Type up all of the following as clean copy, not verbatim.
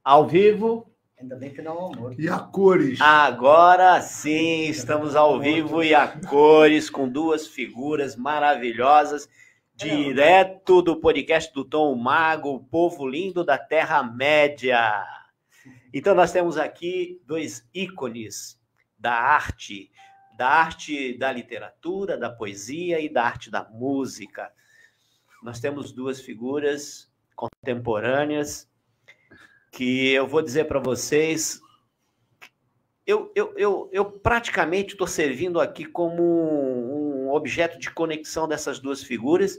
Ao vivo. Ainda bem que não é amor. E a cores. Agora sim, estamos ao vivo e a cores, com duas figuras maravilhosas, direto do podcast do Tom Mago, o povo lindo da Terra-média. Então nós temos aqui dois ícones da arte da literatura, da poesia e da arte da música. Nós temos duas figuras contemporâneas que eu vou dizer para vocês, eu praticamente estou servindo aqui como um objeto de conexão dessas duas figuras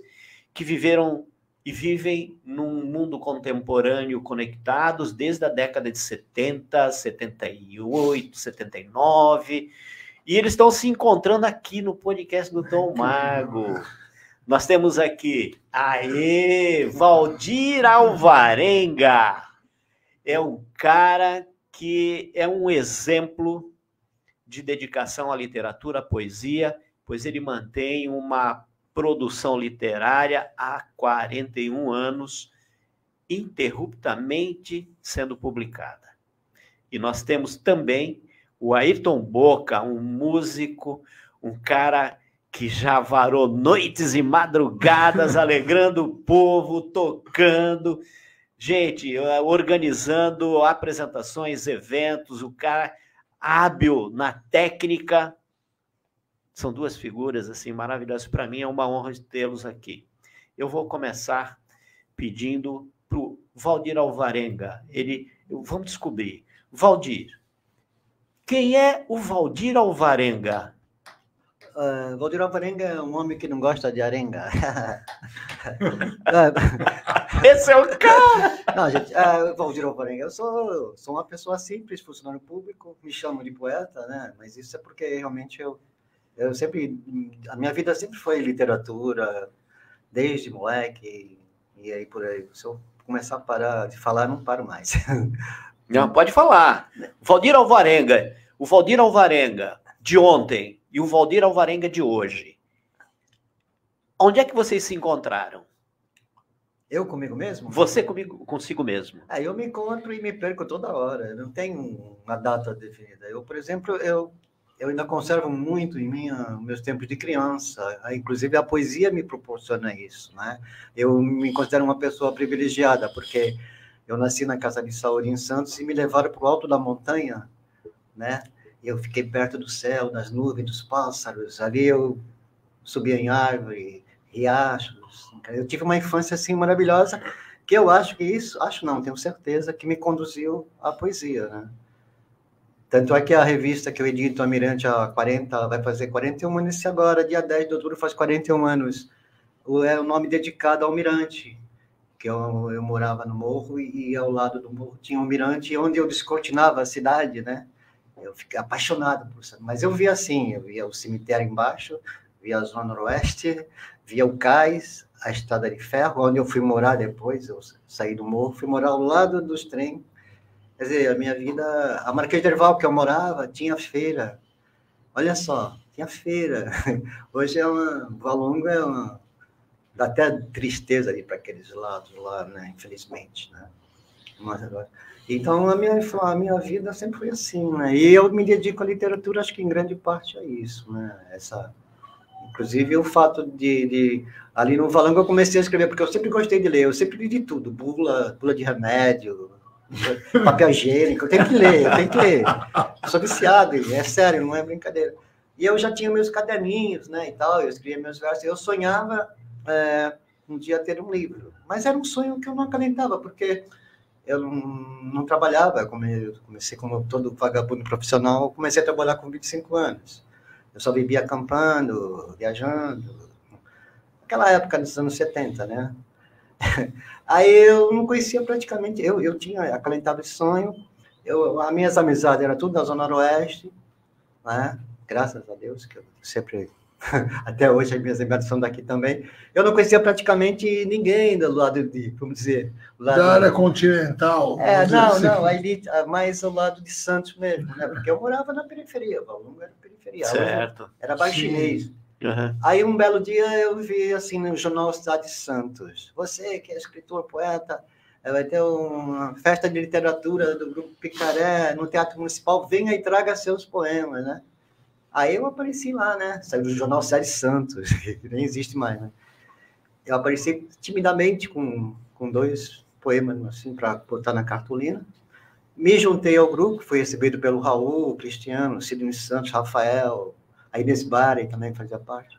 que viveram e vivem num mundo contemporâneo conectados desde a década de 70, 78, 79, e eles estão se encontrando aqui no podcast do Tom Mago. Nós temos aqui, Valdir Alvarenga. É um cara que é um exemplo de dedicação à literatura, à poesia, pois ele mantém uma produção literária há 41 anos, ininterruptamente sendo publicada. E nós temos também o Ayrton Boca, um músico, um cara que já varou noites e madrugadas, alegrando o povo, tocando, gente, organizando apresentações, eventos, o cara hábil na técnica. São duas figuras assim maravilhosas. Para mim é uma honra tê-los aqui. Eu vou começar pedindo para o Valdir Alvarenga. Vamos descobrir. Valdir, quem é o Valdir Alvarenga? Valdir Alvarenga é um homem que não gosta de arenga. Esse é o cara! Não, gente, Valdir Alvarenga, eu sou uma pessoa simples, funcionário público, me chamo de poeta, né? Mas isso é porque realmente eu sempre, a minha vida sempre foi literatura, desde moleque, e aí por aí. Se eu começar a parar de falar, não paro mais. Não, pode falar. Valdir Alvarenga, o Valdir Alvarenga de ontem e o Valdir Alvarenga de hoje. Onde é que vocês se encontraram? Eu comigo mesmo? Você consigo mesmo. Eu me encontro e me perco toda hora. Eu não tenho uma data definida. Eu, por exemplo, eu ainda conservo muito em mim meus tempos de criança. Inclusive, a poesia me proporciona isso, né? Eu me considero uma pessoa privilegiada, porque eu nasci na casa de Saori, em Santos, e me levaram para o alto da montanha, né? Eu fiquei perto do céu, das nuvens, dos pássaros. Ali eu subia em árvore, riachos. Eu tive uma infância assim maravilhosa, que eu acho que tenho certeza que me conduziu à poesia, né? Tanto é que a revista que eu edito, Almirante, vai fazer 41 anos agora, dia 10 de outubro faz 41 anos. É o nome dedicado ao Almirante, que eu morava no morro e ao lado do morro tinha um mirante onde eu descortinava a cidade, né? Eu fiquei apaixonado por isso. Mas eu via assim, eu via o cemitério embaixo, via a Zona Noroeste, via o cais, a Estrada de Ferro, onde eu fui morar depois, eu saí do morro, fui morar ao lado dos trens. Quer dizer, a minha vida... A Marquês de Herval, que eu morava, tinha feira. Olha só, tinha feira. Hoje Valongo dá até tristeza ali para aqueles lados lá, né? Infelizmente, né? Mas agora... Então, a minha vida sempre foi assim, né? E eu me dedico à literatura, acho que em grande parte é isso, né? Inclusive, o fato de ali no Valongo eu comecei a escrever, porque eu sempre gostei de ler, eu sempre li de tudo, bula de remédio, papel higiênico, eu tenho que ler. Eu sou viciado, é sério, não é brincadeira. E eu já tinha meus caderninhos, né, e tal, eu escrevia meus versos, eu sonhava um dia ter um livro, mas era um sonho que eu não acalentava, porque eu não trabalhava, eu comecei como todo vagabundo profissional, eu comecei a trabalhar com 25 anos. Eu só vivia acampando, viajando, aquela época dos anos 70, né? Aí eu não conhecia praticamente, eu tinha acalentado esse sonho, as minhas amizades eram tudo da Zona Noroeste, né? Graças a Deus, que eu sempre, até hoje as minhas amizades são daqui também. Eu não conhecia praticamente ninguém do lado vamos dizer... Da área continental. Não, a elite, mais ao lado de Santos mesmo, né? Porque eu morava na periferia, o Valongo era periferia. Certo. Era bairro chinês. Uhum. Aí um belo dia eu vi assim no jornal Cidade de Santos, você que é escritor, poeta, vai ter uma festa de literatura do Grupo Picaré no Teatro Municipal, venha e traga seus poemas, né? Aí eu apareci lá, né? Saiu do jornal Série Santos, que nem existe mais, né? Eu apareci timidamente com 2 poemas, assim, para botar na cartolina. Me juntei ao grupo, fui recebido pelo Raul, Cristiano, Sidney Santos, Rafael, a Inês Bari também fazia parte.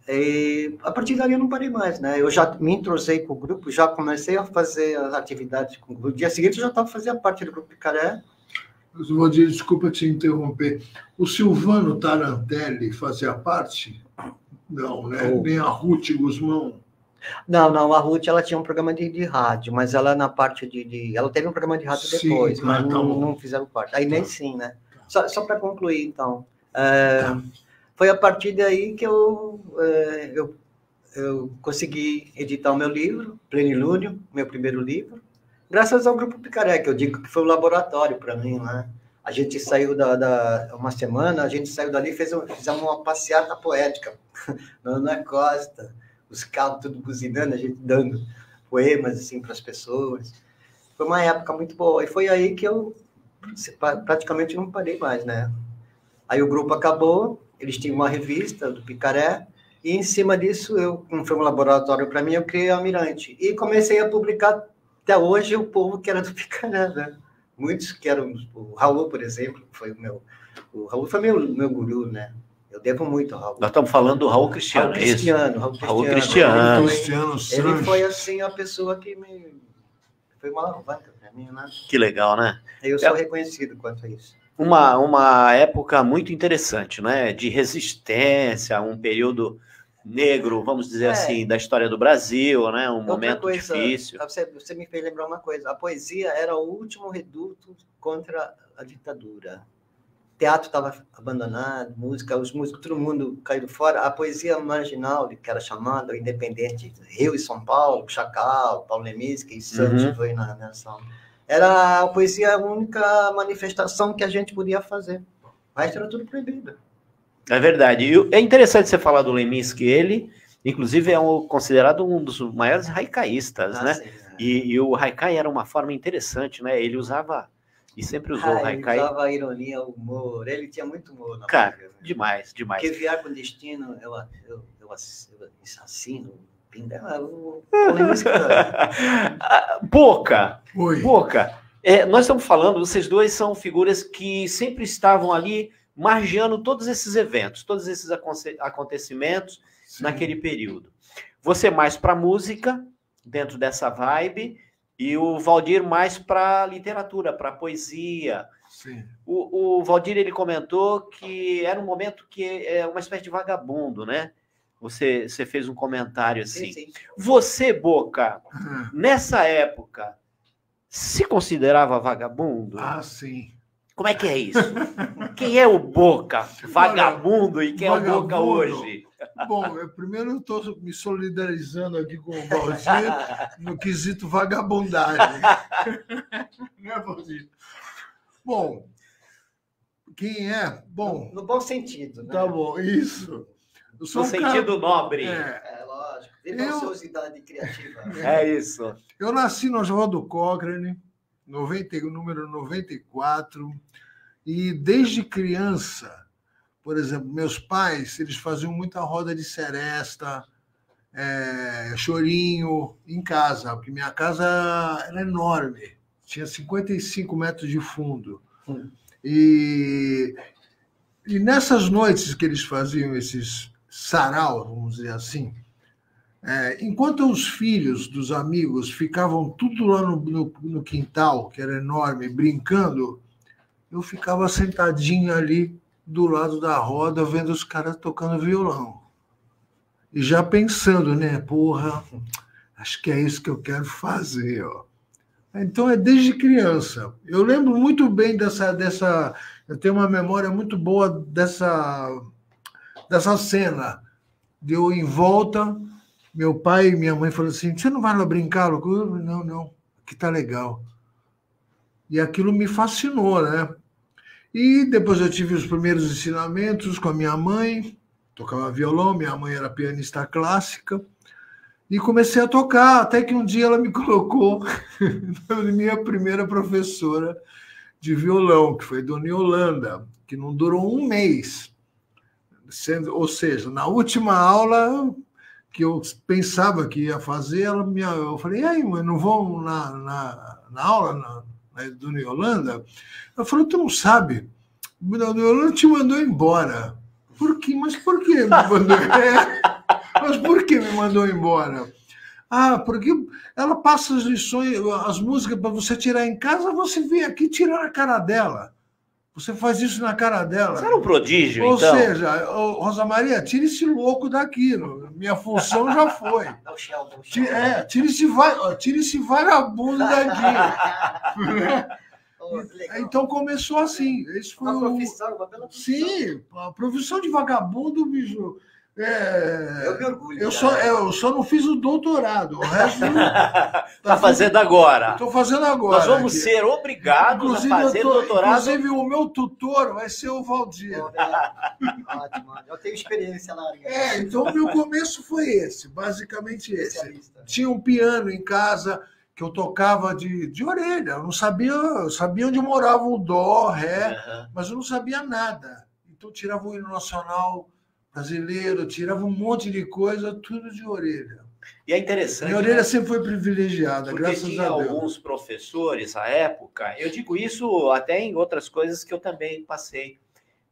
E a partir dali eu não parei mais, né? Eu já me entrosei com o grupo, já comecei a fazer as atividades com o grupo. No dia seguinte eu já estava fazendo parte do Grupo Picaré. Valdir, desculpa te interromper. O Silvano Tarantelli fazia parte? Não, né? Nem a Ruth Guzmão. Não, a Ruth ela tinha um programa de rádio, mas ela na parte ela teve um programa de rádio depois, mas não fizeram parte. Aí nem sim, né? Só para concluir, então. Foi a partir daí que eu consegui editar o meu livro, Plenilúnio, meu primeiro livro, graças ao Grupo Picaré, que eu digo que foi um laboratório para mim, né? A gente saiu uma semana, a gente saiu dali e fizemos uma passeata poética na Ana Costa, os carros tudo buzinando, a gente dando poemas assim para as pessoas. Foi uma época muito boa, e foi aí que eu praticamente não parei mais, né? Aí o grupo acabou, eles tinham uma revista do Picaré, e em cima disso, como foi um laboratório para mim, eu criei a Mirante. E comecei a publicar até hoje o povo que era do Picaré, né? Muitos que eram, o Raul, por exemplo, o Raul foi meu guru, né? Eu devo muito ao Raul. Nós estamos falando do Raul Cristiano, Raul Cristiano. Ele foi, assim, a pessoa que foi uma alavanca para mim, né? Que legal, né? Eu sou reconhecido quanto a isso. Uma época muito interessante, né? De resistência, um período negro, vamos dizer assim, da história do Brasil, né? Um momento difícil. Você me fez lembrar uma coisa. A poesia era o último reduto contra a ditadura. O teatro estava abandonado, os músicos, todo mundo caído fora. A poesia marginal, que era chamada, independente, Rio e São Paulo, Chacal, Paulo Leminski e Santos foi nessa. Era a poesia a única manifestação que a gente podia fazer. Mas era tudo proibido. É verdade. E é interessante você falar do Leminski, ele, inclusive, é considerado um dos maiores haikai-istas, né? Sim, e o haikai era uma forma interessante, né? Ele usava, e sempre usou o haikai. Ele usava a ironia, o humor, ele tinha muito humor. Cara, poesia, né? Demais. Porque vier com destino, eu assassino, Boca! Oi. Boca! Nós estamos falando, vocês dois são figuras que sempre estavam ali margeando todos esses eventos, todos esses acontecimentos. Sim. Naquele período. Você mais para música, dentro dessa vibe, e o Valdir mais para literatura, para poesia. Sim. O Valdir, ele comentou que era um momento que é uma espécie de vagabundo, né? Você fez um comentário assim. Sim. Você, Boca, nessa época, se considerava vagabundo? Ah, sim. Como é que é isso? Quem é o Boca vagabundo e quem é o Boca hoje? Bom, primeiro eu estou me solidarizando aqui com o Valdir no quesito vagabundagem. Não é, Valdir? Bom, quem é? Bom, no bom sentido, né? Tá bom, isso. No sentido nobre. Lógico. Virtuosidade criativa. É isso. Eu nasci no Oswaldo Cochrane, número 94, e desde criança, por exemplo, meus pais, eles faziam muita roda de seresta, chorinho em casa, porque minha casa era enorme, tinha 55 metros de fundo. E nessas noites que eles faziam esses saraus, vamos dizer assim, enquanto os filhos dos amigos ficavam tudo lá no quintal, que era enorme, brincando, eu ficava sentadinho ali do lado da roda, vendo os caras tocando violão. E já pensando, né? Porra, acho que é isso que eu quero fazer, ó. Então é desde criança. Eu lembro muito bem dessa eu tenho uma memória muito boa dessa cena. De eu em volta, meu pai e minha mãe falaram assim, você não vai lá brincar? Não, aqui tá legal. E aquilo me fascinou, né? E depois eu tive os primeiros ensinamentos com a minha mãe, tocava violão, minha mãe era pianista clássica, E comecei a tocar, até que um dia ela me colocou minha primeira professora de violão, que foi Dona Yolanda, que não durou um mês. Ou seja, na última aula que eu pensava que ia fazer, eu falei, e aí, mãe, não vão na aula na Dona Yolanda? Ela falou, tu não sabe, a Dona Yolanda te mandou embora. Por quê? Mas por que me mandou Mas por que me mandou embora? Ah, porque ela passa as lições, as músicas para você tirar em casa, você vem aqui tirar na cara dela. Você faz isso na cara dela. Você era um prodígio, Ou então? Ou seja, Rosa Maria, tira esse louco daqui. Minha função já foi. Tira esse vagabundo daqui. Então começou assim. Esse foi uma profissão, uma bela profissão. Sim, a profissão de vagabundo, bicho. Eu me orgulho. Eu só não fiz o doutorado. O resto. Está fazendo agora. Estou fazendo agora. Nós vamos ser obrigados a fazer doutorado. Inclusive, o meu tutor vai ser o Valdir. Ótimo. Eu tenho experiência lá. Então, o meu começo foi esse, basicamente esse. Tinha um piano em casa que eu tocava de orelha. Eu não sabia, eu sabia onde morava o dó, ré, mas eu não sabia nada. Então, tirava o hino nacional brasileiro, tirava um monte de coisa, tudo de orelha. E é interessante. Minha orelha sempre foi privilegiada, porque graças a Deus. Tinha alguns professores à época, eu digo isso até em outras coisas que eu também passei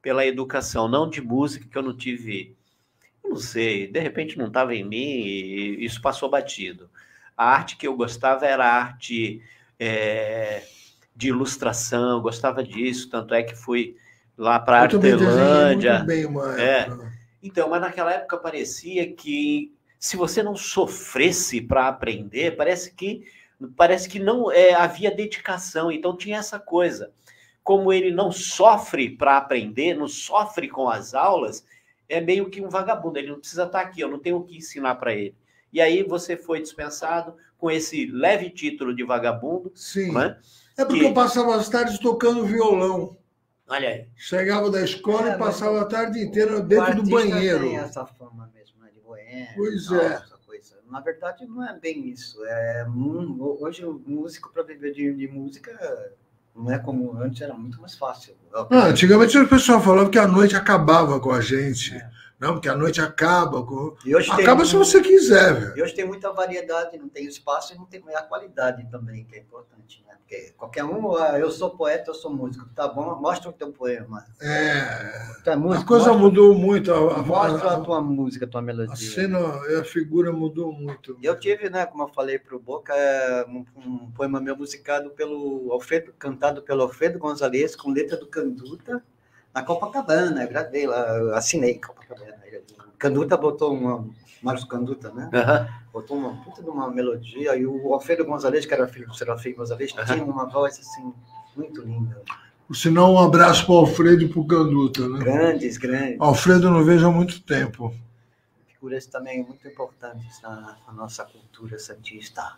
pela educação, não de música, que eu não tive, eu não sei, de repente não estava em mim e isso passou batido. A arte que eu gostava era a arte de ilustração, eu gostava disso, tanto é que fui lá para a Artelândia. Muito bem uma época. Então, mas naquela época parecia que se você não sofresse para aprender, parece que não havia dedicação. Então tinha essa coisa. Como ele não sofre para aprender, não sofre com as aulas, é meio que um vagabundo. Ele não precisa estar aqui, eu não tenho o que ensinar para ele. E aí você foi dispensado com esse leve título de vagabundo. Sim. Né? É porque eu passava as tardes tocando violão. Olha aí. Chegava da escola e passava a tarde inteira dentro do banheiro. Tem essa fama mesmo, né, de boêmio. Pois é. Coisa. Na verdade, não é bem isso. Hoje, o músico, para viver de música, não é como antes, era muito mais fácil. Antigamente, o pessoal falava que a noite acabava com a gente. Não, porque a noite acaba. Acaba se você quiser, velho. E hoje tem muita variedade, não tem espaço e não tem a qualidade também, que é importante, né? Porque qualquer um, eu sou poeta, eu sou músico, tá bom? Mostra o teu poema. A coisa mudou muito. Mostra a tua música, a tua melodia. A cena, a figura mudou muito. Eu tive, né, como eu falei pro Boca, um poema meu musicado cantado pelo Alfredo Gonzalez, com letra do Canduta, na Copacabana. Eu gravei lá, assinei Copacabana. Canduta botou Marcos Canduta, né? Botou uma puta de uma melodia, e o Alfredo Gonzalez, que era filho do Serafim Gonzalez, tinha uma voz assim, muito linda. Por sinal, um abraço para o Alfredo e para o Canduta, né? Grandes. Alfredo não vejo há muito tempo. Figuras também muito importantes na nossa cultura santista.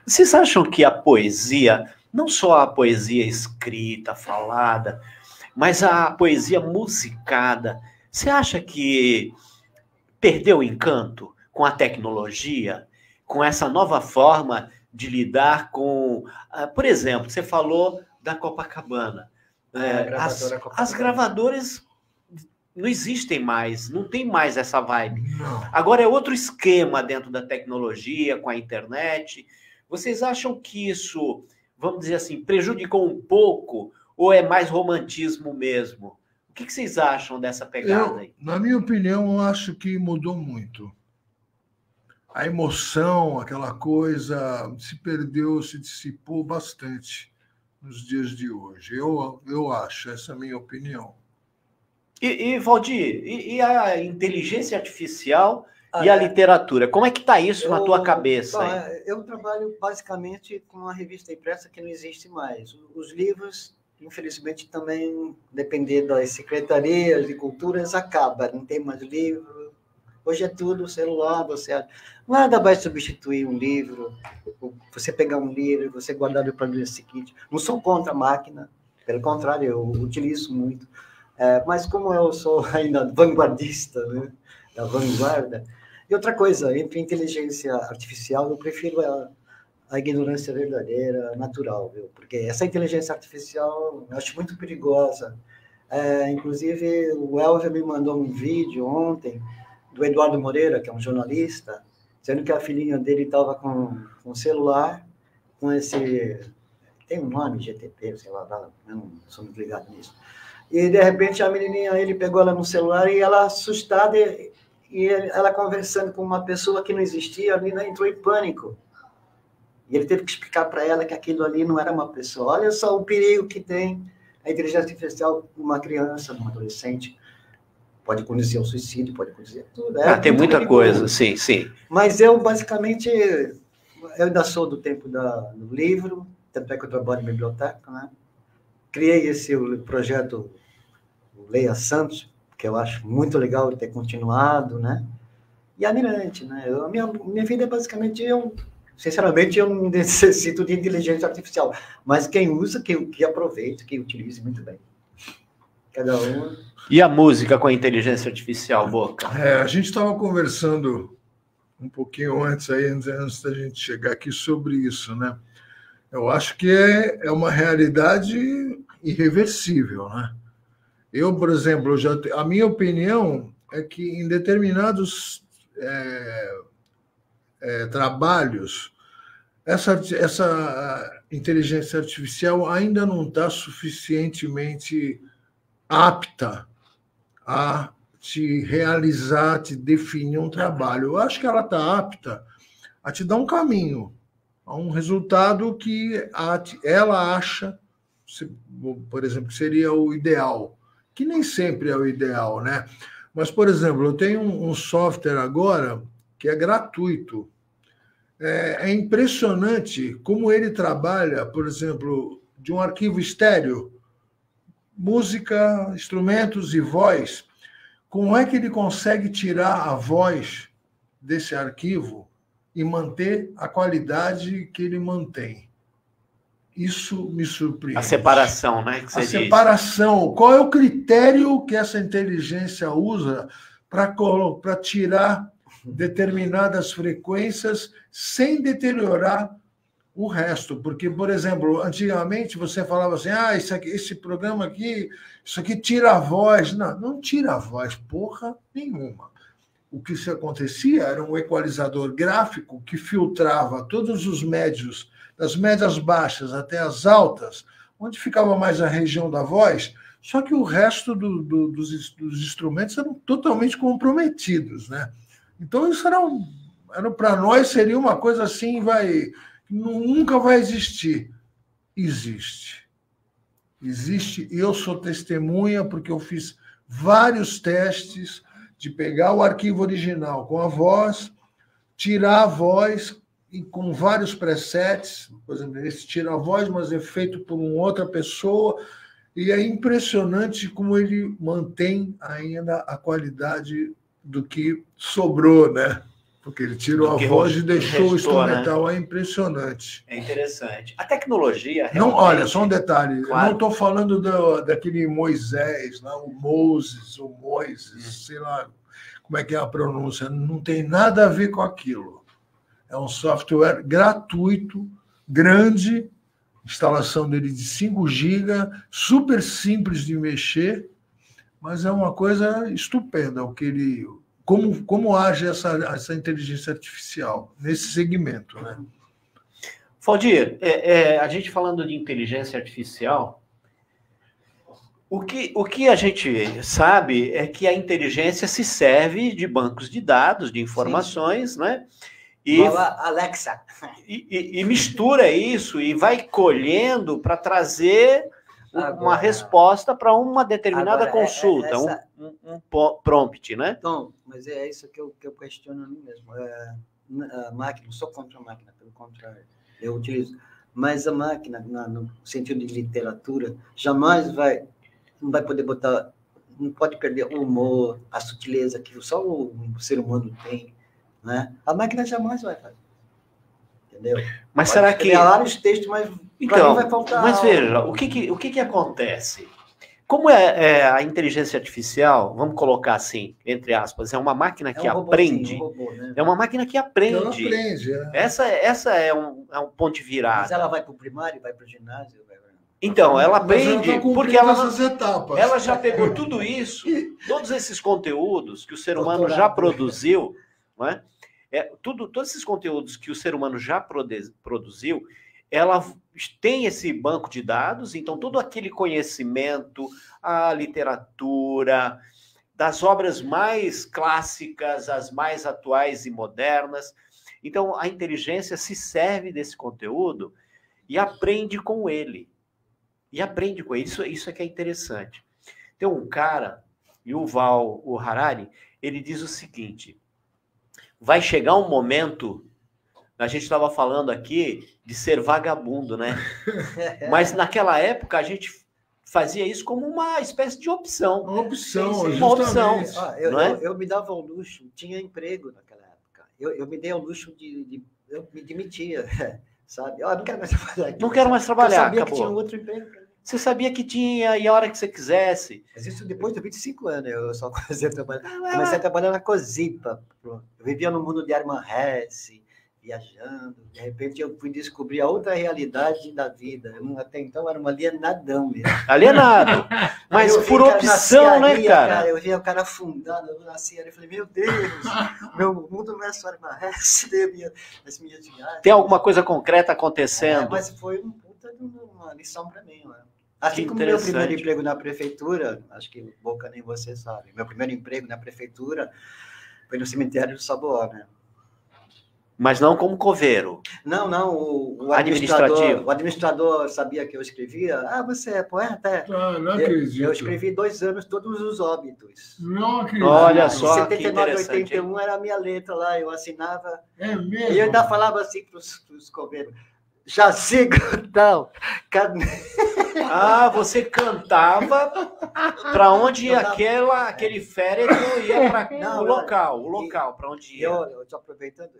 Vocês acham que a poesia, não só a poesia escrita, falada, mas a poesia musicada, você acha que perdeu o encanto com a tecnologia, com essa nova forma de lidar com... Por exemplo, você falou da Copacabana. As gravadoras não existem mais, não tem mais essa vibe. Não. Agora é outro esquema dentro da tecnologia, com a internet. Vocês acham que isso, vamos dizer assim, prejudicou um pouco ou é mais romantismo mesmo? O que vocês acham dessa pegada aí? Na minha opinião, eu acho que mudou muito. A emoção, aquela coisa, se perdeu, se dissipou bastante nos dias de hoje. Eu acho, essa é a minha opinião. E Valdir, e a inteligência artificial e a literatura? Como é que está isso na tua cabeça? Eu trabalho basicamente com uma revista impressa que não existe mais. Os livros, infelizmente, também, dependendo das secretarias de culturas, acaba. Não tem mais livro. Hoje é tudo celular, nada vai substituir um livro. Você pegar um livro, você guardar para o dia seguinte. Não sou contra a máquina, pelo contrário, eu utilizo muito. Mas como eu sou ainda vanguardista, né, da vanguarda, E outra coisa, entre inteligência artificial, eu prefiro a ignorância verdadeira, natural, viu? Porque essa inteligência artificial eu acho muito perigosa. Inclusive, o Elvio me mandou um vídeo ontem do Eduardo Moreira, que é um jornalista, dizendo que a filhinha dele estava com um celular, com esse... Tem um nome, GTP, sei lá, eu não sou muito ligado nisso. E, de repente, a menininha, ele pegou ela no celular e ela, assustada, e ela conversando com uma pessoa que não existia, a menina entrou em pânico. E ele teve que explicar para ela que aquilo ali não era uma pessoa. Olha só o perigo que tem a inteligência artificial numa criança, num adolescente. Pode conduzir ao suicídio, pode conduzir tudo. Tem muita coisa, sim, sim. Mas eu, basicamente, eu ainda sou do tempo do livro, tanto é que eu trabalho em biblioteca, né? Criei esse projeto Leia Santos, que eu acho muito legal ter continuado, né? E a Mirante, né? A minha vida é basicamente sinceramente, eu não necessito de inteligência artificial, mas quem usa, que aproveita, que utilize muito bem. Cada um. E a música com a inteligência artificial, Boca? A gente estava conversando um pouquinho antes da gente chegar aqui sobre isso, né? Eu acho que é uma realidade irreversível, né? Eu, por exemplo, a minha opinião é que em determinados trabalhos, essa inteligência artificial ainda não está suficientemente apta a te realizar, te definir um trabalho. Eu acho que ela está apta a te dar um caminho, a um resultado que ela acha, por exemplo, que seria o ideal, que nem sempre é o ideal, né? Mas, por exemplo, eu tenho um software agora que é gratuito. É impressionante como ele trabalha, por exemplo, de um arquivo estéreo, música, instrumentos e voz. Como é que ele consegue tirar a voz desse arquivo e manter a qualidade que ele mantém? Isso me surpreende. A separação, né? Que você diz. Separação. Qual é o critério que essa inteligência usa para tirar determinadas frequências sem deteriorar o resto? Porque, por exemplo, antigamente você falava assim, esse programa aqui, isso aqui tira a voz. Não tira a voz, porra nenhuma. O que se acontecia era um equalizador gráfico que filtrava todos os médios, das médias baixas até as altas, onde ficava mais a região da voz, só que o resto dos instrumentos eram totalmente comprometidos, né? Então, isso era para nós seria uma coisa assim, nunca vai existir. Existe. Existe, e eu sou testemunha, porque eu fiz vários testes de pegar o arquivo original com a voz, tirar a voz e com vários presets, por exemplo, esse tira a voz, mas é feito por uma outra pessoa, e é impressionante como ele mantém ainda a qualidade do que sobrou, né? Porque ele tirou a voz e deixou o instrumental, né? É impressionante. É interessante. A tecnologia... Não, olha, só um detalhe. Claro. Eu não estou falando daquele Moisés, lá, o Moses, sei lá como é que é a pronúncia. Não tem nada a ver com aquilo. É um software gratuito, grande, instalação dele de 5 GB, super simples de mexer, mas é uma coisa estupenda o que ele... Como age essa inteligência artificial nesse segmento, né? Valdir, a gente falando de inteligência artificial, o que a gente sabe é que a inteligência se serve de bancos de dados, de informações, sim, né? E, Alexa. E mistura isso e vai colhendo para trazer uma resposta para uma determinada consulta, um prompt, né? Então, mas é isso que eu questiono a mim mesmo. A máquina, não sou contra a máquina, pelo contrário, eu utilizo. Mas a máquina, no sentido de literatura, jamais não vai poder botar, não pode perder o humor, a sutileza que só o ser humano tem, né? A máquina jamais vai fazer. Entendeu? Mas pode será que... vários textos, mas então, vai faltar... Mas veja, o que acontece? Como é a inteligência artificial, vamos colocar assim, entre aspas, é uma máquina que aprende. Robô, né? É uma máquina que aprende. Ela aprende, Essa é um ponto de virada. Mas ela vai para o primário, vai para o ginásio? Então, ela aprende porque ela já pegou tudo isso, todos esses conteúdos que o ser humano já produziu, não é? Todos esses conteúdos que o ser humano já produziu, ela tem esse banco de dados, então todo aquele conhecimento, a literatura, das obras mais clássicas, as mais atuais e modernas. Então, a inteligência se serve desse conteúdo e aprende com ele. Isso é que é interessante. Tem um cara, Yuval Harari, ele diz o seguinte: vai chegar um momento, a gente estava falando aqui de ser vagabundo, né? Mas naquela época a gente fazia isso como uma espécie de opção. Uma opção, sim, uma opção. Eu me dava o luxo, tinha emprego naquela época. Eu me dei o luxo eu me demitia, sabe? Eu não quero mais trabalhar aqui. Não quero mais trabalhar, eu sabia acabou. Que tinha um outro emprego. Você sabia que tinha, e a hora que você quisesse. Mas isso depois de 25 anos, eu só comecei a trabalhar. Comecei a trabalhar na Cosipa. Eu vivia no mundo de Hermann Hesse, viajando. De repente eu fui descobrir a outra realidade da vida. Até então era um alienadão mesmo. Alienado. Mas por opção, né, cara? Eu via o cara afundado, eu nasci ali e falei, meu Deus, meu mundo não é só Hermann Hesse, as minhas viagens. Tem alguma coisa concreta acontecendo? Mas foi uma lição para mim, né? Assim como meu primeiro emprego na prefeitura, acho que Boca nem você sabe, meu primeiro emprego na prefeitura foi no cemitério do Saboá, né? Mas não como coveiro. Não, o administrador sabia que eu escrevia. Você é poeta? Não acredito. Eu escrevi 2 anos todos os óbitos. Não acredito. Olha só, 79 e 81 era a minha letra lá, eu assinava. É mesmo? E eu ainda falava assim para os coveiros. Jaci Gordão. Você cantava para onde ia aquele féretro ia para o local para onde ia. Eu estou aproveitando,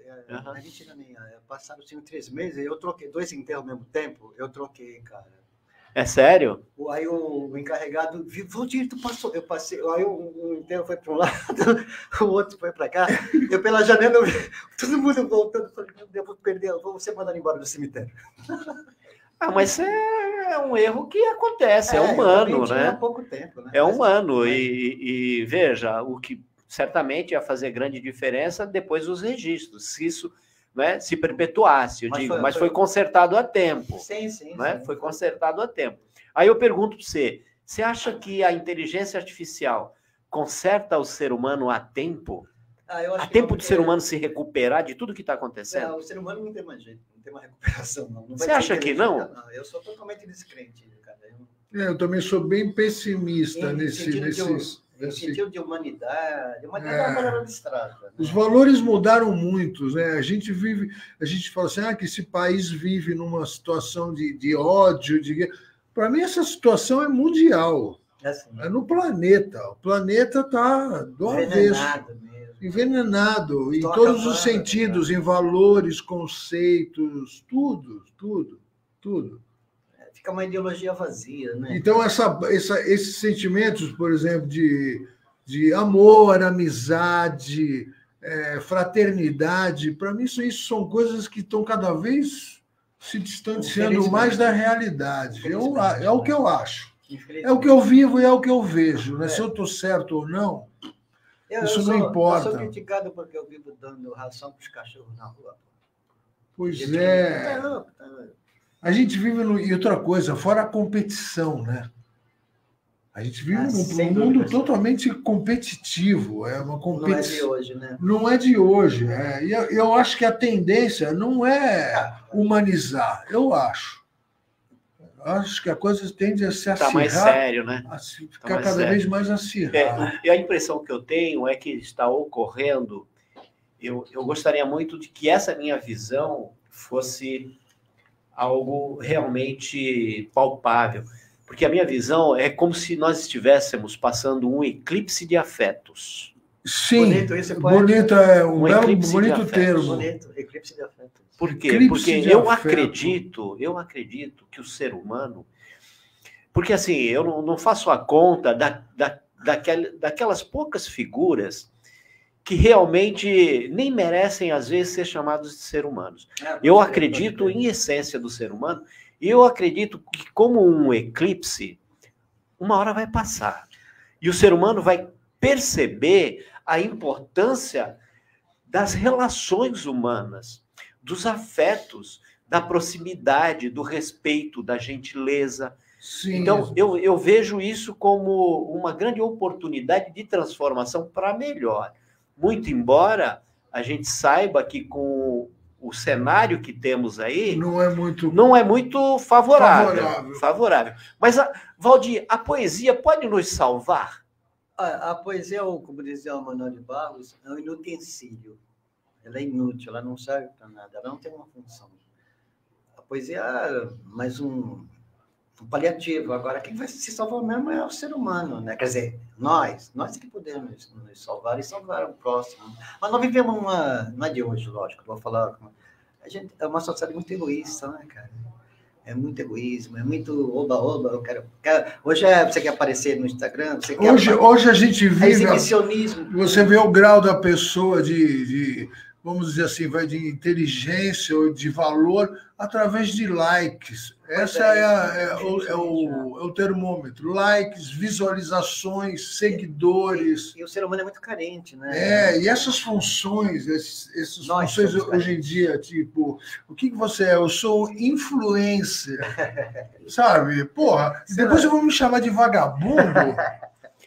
não é mentira minha, passaram 3 meses, eu troquei 2 enterros ao mesmo tempo, eu troquei, cara. É sério? Aí o encarregado viu, tu passou, eu passei, aí o enterro foi para um lado, o outro foi para cá, eu pela janela, todo mundo voltando, falei, meu Deus, vou ser mandado embora do cemitério. Mas é um erro que acontece, é humano, né? Há pouco tempo, né? É humano, e veja, o que certamente ia fazer grande diferença depois dos registros, se isso, né, se perpetuasse, mas foi consertado a tempo. Sim. Né? Foi consertado a tempo. Aí eu pergunto para você acha que a inteligência artificial conserta o ser humano a tempo? Há tempo do ser humano se recuperar de tudo que está acontecendo? O ser humano não tem mais jeito, não tem uma recuperação, não. Você acha que não? Eu sou totalmente descrente, cara. Eu também sou bem pessimista nesse sentido de humanidade. É uma palavra abstrata. Né? Os valores mudaram muito, né? A gente fala assim, que esse país vive numa situação de ódio, para mim essa situação é mundial. É no planeta. O planeta está do avesso. Envenenado em todos os sentidos, em valores, conceitos, tudo. Fica uma ideologia vazia, né? Então, esses sentimentos, por exemplo, de amor, amizade, fraternidade, para mim isso são coisas que estão cada vez se distanciando mais da realidade. É o que eu acho. É o que eu vivo e é o que eu vejo. Né? Se eu estou certo ou não, isso não importa. Eu sou criticado porque eu vivo dando ração para os cachorros na rua. Pois é. A gente vive e outra coisa, fora a competição, né? A gente vive num mundo totalmente competitivo. É uma competição. Não é de hoje, né? Não é de hoje. E eu acho que a tendência não é humanizar, eu acho. Acho que a coisa tende a se acirrar. Está mais sério, né? A ficar cada vez mais acirrado. E a impressão que eu tenho é que está ocorrendo. Eu gostaria muito de que essa minha visão fosse algo realmente palpável. Porque a minha visão é como se nós estivéssemos passando um eclipse de afetos. Sim, bonito é um bonito termo. Bonito, eclipse de afetos. Por quê? Porque eu acredito que o ser humano Porque assim, eu não faço a conta daquelas poucas figuras que realmente nem merecem, às vezes, ser chamados de ser humanos. Eu acredito em essência do ser humano, e eu acredito que, como um eclipse, uma hora vai passar. E o ser humano vai perceber a importância das relações humanas, dos afetos, da proximidade, do respeito, da gentileza. Sim. Então, eu vejo isso como uma grande oportunidade de transformação para melhor. Muito embora a gente saiba que com o cenário que temos aí, não é muito favorável. Mas, Valdir, a poesia pode nos salvar? A poesia, como dizia o Manuel de Barros, é um inutensílio. Ela é inútil, ela não serve para nada, ela não tem uma função. A poesia é mais um paliativo. Agora, quem vai se salvar mesmo é o ser humano, né? Quer dizer, nós que podemos nos salvar e salvar o próximo. Mas nós vivemos não é de hoje, lógico, vou falar. É uma sociedade muito egoísta, né, cara? É muito egoísmo, é muito oba-oba, eu quero... Hoje você quer aparecer no Instagram, você quer... Hoje a gente vive... exibicionismo. Você vê o grau da pessoa vamos dizer assim, vai de inteligência ou de valor através de likes. Essa é o termômetro. Likes, visualizações, seguidores. E o ser humano é muito carente, né? E essas funções, essas funções hoje em dia, tipo, o que você é? Eu sou influencer, sabe? Porra, depois eu vou me chamar de vagabundo.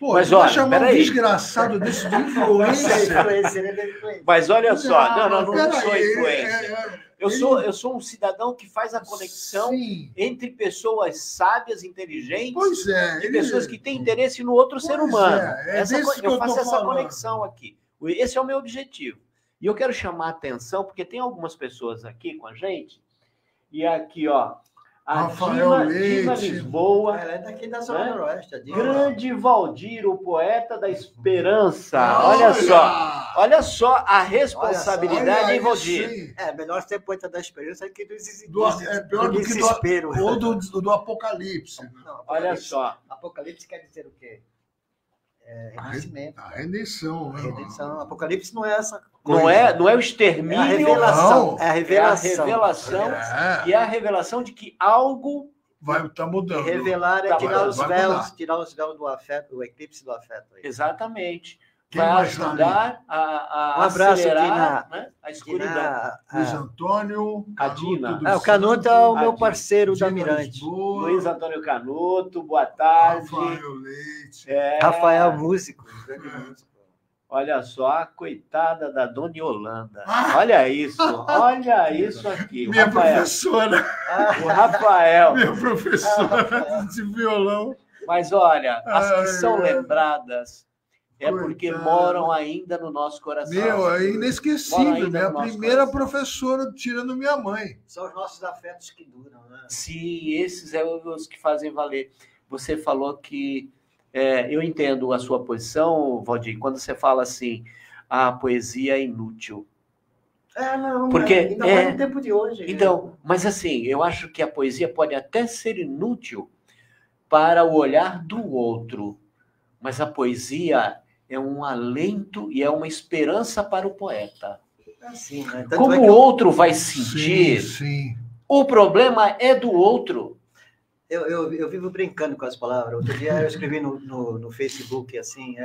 Pô, mas olha, chamar um desgraçado desse de influencer. Mas olha só, não sou influencer. Eu sou um cidadão que faz a conexão entre pessoas sábias, inteligentes, e pessoas que têm interesse no outro ser humano. Eu faço essa conexão aqui. Esse é o meu objetivo. E eu quero chamar a atenção, porque tem algumas pessoas aqui com a gente, e aqui, ó, a Dina Lisboa. Ela é daqui da Zona Noroeste. Grande Valdir, o poeta da esperança. Olha só a responsabilidade, hein, Valdir? Sim. É melhor ser poeta da esperança que do desespero. Ou do apocalipse. Não, olha só. Apocalipse quer dizer o quê? Renascimento. A redenção. A redenção. Apocalipse não é essa coisa. Não é o extermínio. É a revelação. É a revelação. E é a revelação de que algo vai estar mudando. E revelar é tirar os véus do afeto, do eclipse do afeto. Aí. Exatamente. Vai ajudar a acelerar, né, a escuridão. Luiz Antônio, a Dina. O Canuto é o meu parceiro da Mirante. Luiz Antônio Canuto, boa tarde. Rafael Leite. Rafael, músico. Olha só, a coitada da Dona Yolanda. Olha isso aqui. Minha professora. O Rafael. Minha professora de violão. Mas olha, as que são lembradas é porque moram ainda no nosso coração. É inesquecível. Minha primeira professora, tirando minha mãe. São os nossos afetos que duram, né? Sim, esses são os que fazem valer. Você falou que... eu entendo a sua posição, Valdir, quando você fala assim, a poesia é inútil. Porque ainda mais no tempo de hoje. Então, mas assim, eu acho que a poesia pode até ser inútil para o olhar do outro, mas a poesia é um alento e é uma esperança para o poeta. Assim, né? Como o outro vai sentir, sim. O problema é do outro. Eu vivo brincando com as palavras. Outro dia eu escrevi no Facebook assim,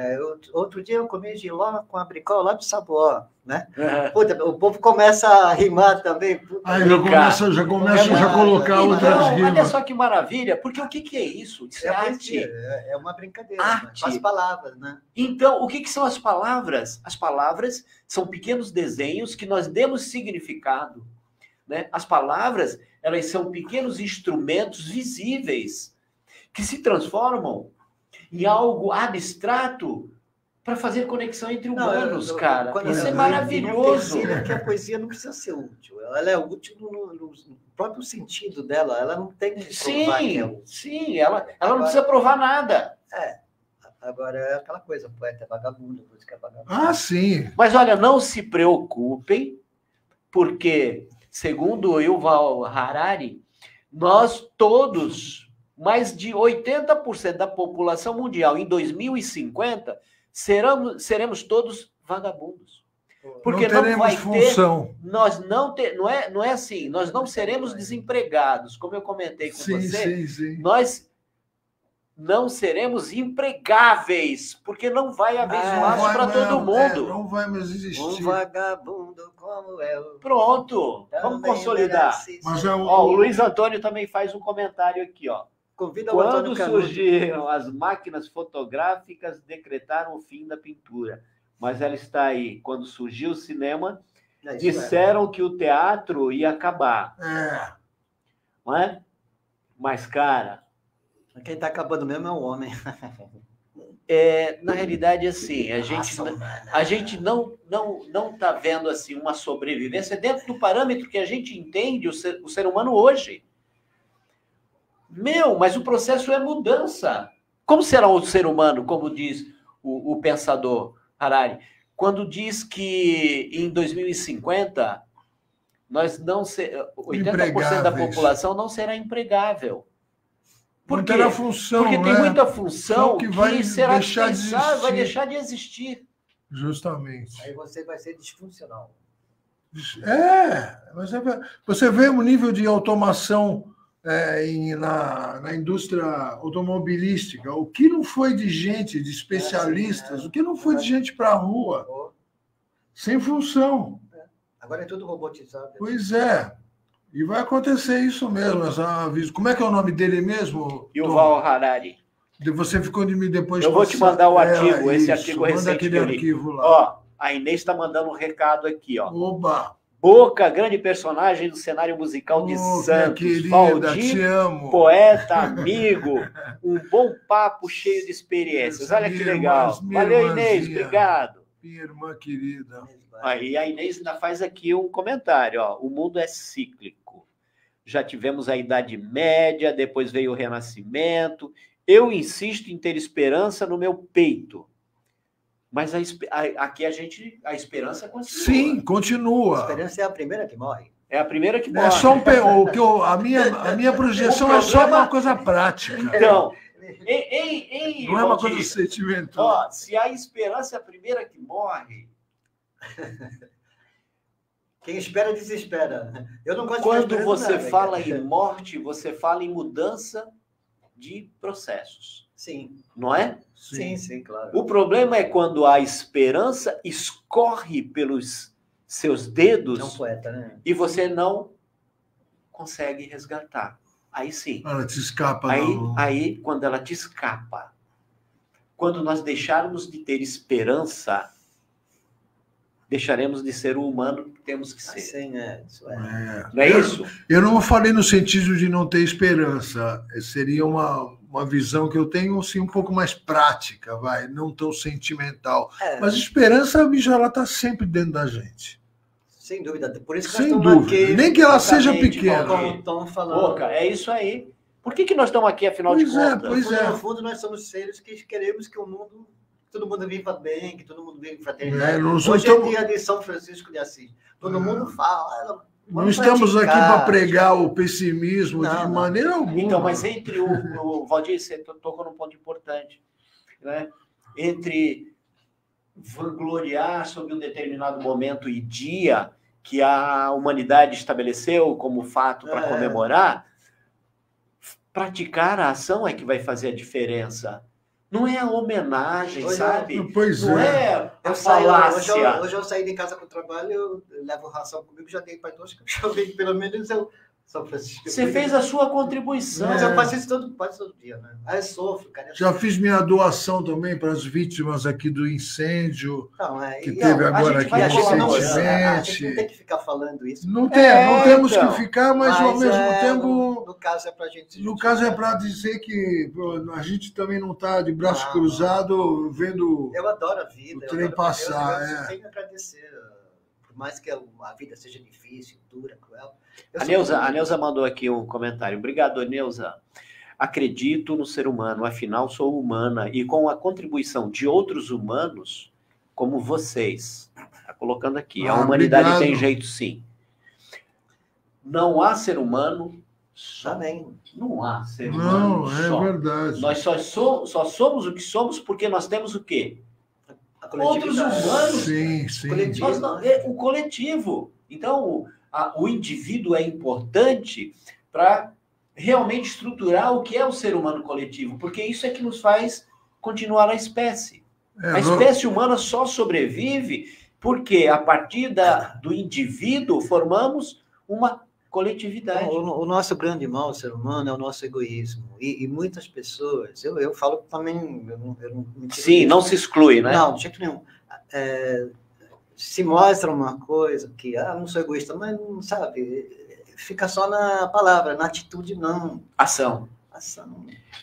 outro dia eu comi giló com abricó lá do Saboó, né? Puta, o povo começa a rimar também. Já começa a colocar outras rimas. Olha só que maravilha, porque o que é isso? Isso é arte. É uma brincadeira. Arte. Com as palavras, né? Então, o que são as palavras? As palavras são pequenos desenhos que nós demos significado. Né? As palavras, elas são pequenos instrumentos visíveis que se transformam em algo abstrato para fazer conexão entre humanos, cara. Isso é maravilhoso. Que a poesia não precisa ser útil. Ela é útil no próprio sentido dela. Ela não tem que provar que é útil. Sim, ela não precisa provar nada. Agora é aquela coisa, poeta é vagabundo, música é vagabundo. Sim. Mas olha, não se preocupem, porque... Segundo Yuval Harari, nós todos mais de 80% da população mundial em 2050 seremos todos vagabundos. Porque não vai função. ter, nós não ter, não é assim, nós não seremos desempregados, como eu comentei com você. Sim. Nós não seremos empregáveis, porque não vai haver espaço para todo mundo. Não vai mais existir. Um vagabundo como eu. Pronto, vamos consolidar. Mas o Luiz Antônio também faz um comentário aqui, ó. Convida o Quando Antônio Canudo. surgiram as máquinas fotográficas, decretaram o fim da pintura. Mas ela está aí. Quando surgiu o cinema, disseram que o teatro ia acabar. Não é? Mas, cara... Quem está acabando mesmo é o homem. Na realidade, assim, a gente não está vendo assim, uma sobrevivência dentro do parâmetro que a gente entende o ser humano hoje. Mas o processo é mudança. Como será o ser humano, como diz o pensador Harari, quando diz que em 2050 nós 80% da população não será empregável. Por quê? Função, porque tem muita função que será dispensada, vai deixar de existir. Justamente. Aí você vai ser disfuncional. Você vê o nível de automação na indústria automobilística, o que não foi de gente, de especialistas, o que não foi de gente para a rua, sem função. Agora é tudo robotizado. Pois é. E vai acontecer isso mesmo. Como é que é o nome dele mesmo? Yuval Harari. Você ficou de mim depois. Eu vou te mandar o artigo, esse artigo recente. Manda aquele arquivo lá. Ó, a Inês está mandando um recado aqui, ó. Oba! Boca, grande personagem do cenário musical de Santos. Querida, Valdir, te amo. poeta, amigo, um bom papo cheio de experiências. Olha que legal. Valeu, Inês, obrigado. Minha irmã querida. Aí a Inês ainda faz aqui um comentário, ó. O mundo é cíclico. Já tivemos a Idade Média, depois veio o Renascimento. Eu insisto em ter esperança no meu peito. Mas aqui a esperança continua. Sim, continua. A esperança é a primeira que morre. É a primeira que morre. É só a minha projeção é só uma coisa prática. Então, não é uma coisa sentimental. Ó, se a esperança é a primeira que morre... Quem espera, desespera. Eu não gosto Quando você fala em morte, você fala em mudança de processos. Sim. Não é? Sim, claro. O problema é quando a esperança escorre pelos seus dedos é um poeta, né? E você não consegue resgatar. Aí sim. Ela te escapa. Aí, quando ela te escapa, quando nós deixarmos de ter esperança, deixaremos de ser o humano que temos que ser. Sim, isso Não é isso? Eu não falei no sentido de não ter esperança. Seria uma visão que eu tenho assim, um pouco mais prática, não tão sentimental. Mas esperança, bicho, ela está sempre dentro da gente. Sem dúvida. Por isso que Sem dúvida. Nem que ela seja pequena. Como estão falando. Boca, é isso aí. Por que nós estamos aqui, afinal de contas? No fundo, nós somos seres que queremos que o mundo... Todo mundo viva bem, que todo mundo viva em fraternidade. Hoje é dia de São Francisco de Assis. Todo mundo fala... Não estamos aqui para pregar o pessimismo de maneira alguma. Então, mas entre o Valdir, você tocou num ponto importante, né? Entre vangloriar sobre um determinado momento e dia que a humanidade estabeleceu como fato para comemorar, praticar a ação é que vai fazer a diferença. Não é a homenagem, sabe? Pois não é a falácia. Hoje eu saí de casa com o trabalho, eu levo ração comigo, já dei para todos, pelo menos eu... São Francisco. Você fez a sua contribuição. Mas eu faço isso todo dia, né? Aí eu sofro, cara. Já fiz minha doação também para as vítimas aqui do incêndio que teve agora aqui recentemente. A gente não tem que ficar falando isso. Não temos que ficar, mas ao mesmo tempo... No caso é para a gente... No caso é para dizer que a gente também não está de braço cruzado vendo eu adoro a vida, o trem passar. Eu tenho que agradecer. Por mais que a vida seja difícil, dura, cruel. A Neuza mandou aqui um comentário. Obrigado, Neuza. Acredito no ser humano, afinal sou humana e com a contribuição de outros humanos como vocês. Está colocando aqui. A humanidade tem jeito, sim. Não há ser humano Também. Não há ser humano Não, só. é verdade. Nós só somos o que somos porque nós temos o quê? Outros humanos. Sim, sim. Coletivo. O coletivo. Então, o indivíduo é importante para realmente estruturar o que é o ser humano coletivo, porque isso é que nos faz continuar a espécie. A espécie humana só sobrevive porque, a partir do indivíduo, formamos uma coletividade. O nosso grande mal, o ser humano, é o nosso egoísmo. E muitas pessoas, eu falo também... Eu não Sim, não se exclui, né? Não, de jeito nenhum. Se mostra uma coisa que, não sou egoísta, mas não sabe, fica só na palavra, na atitude não. Ação.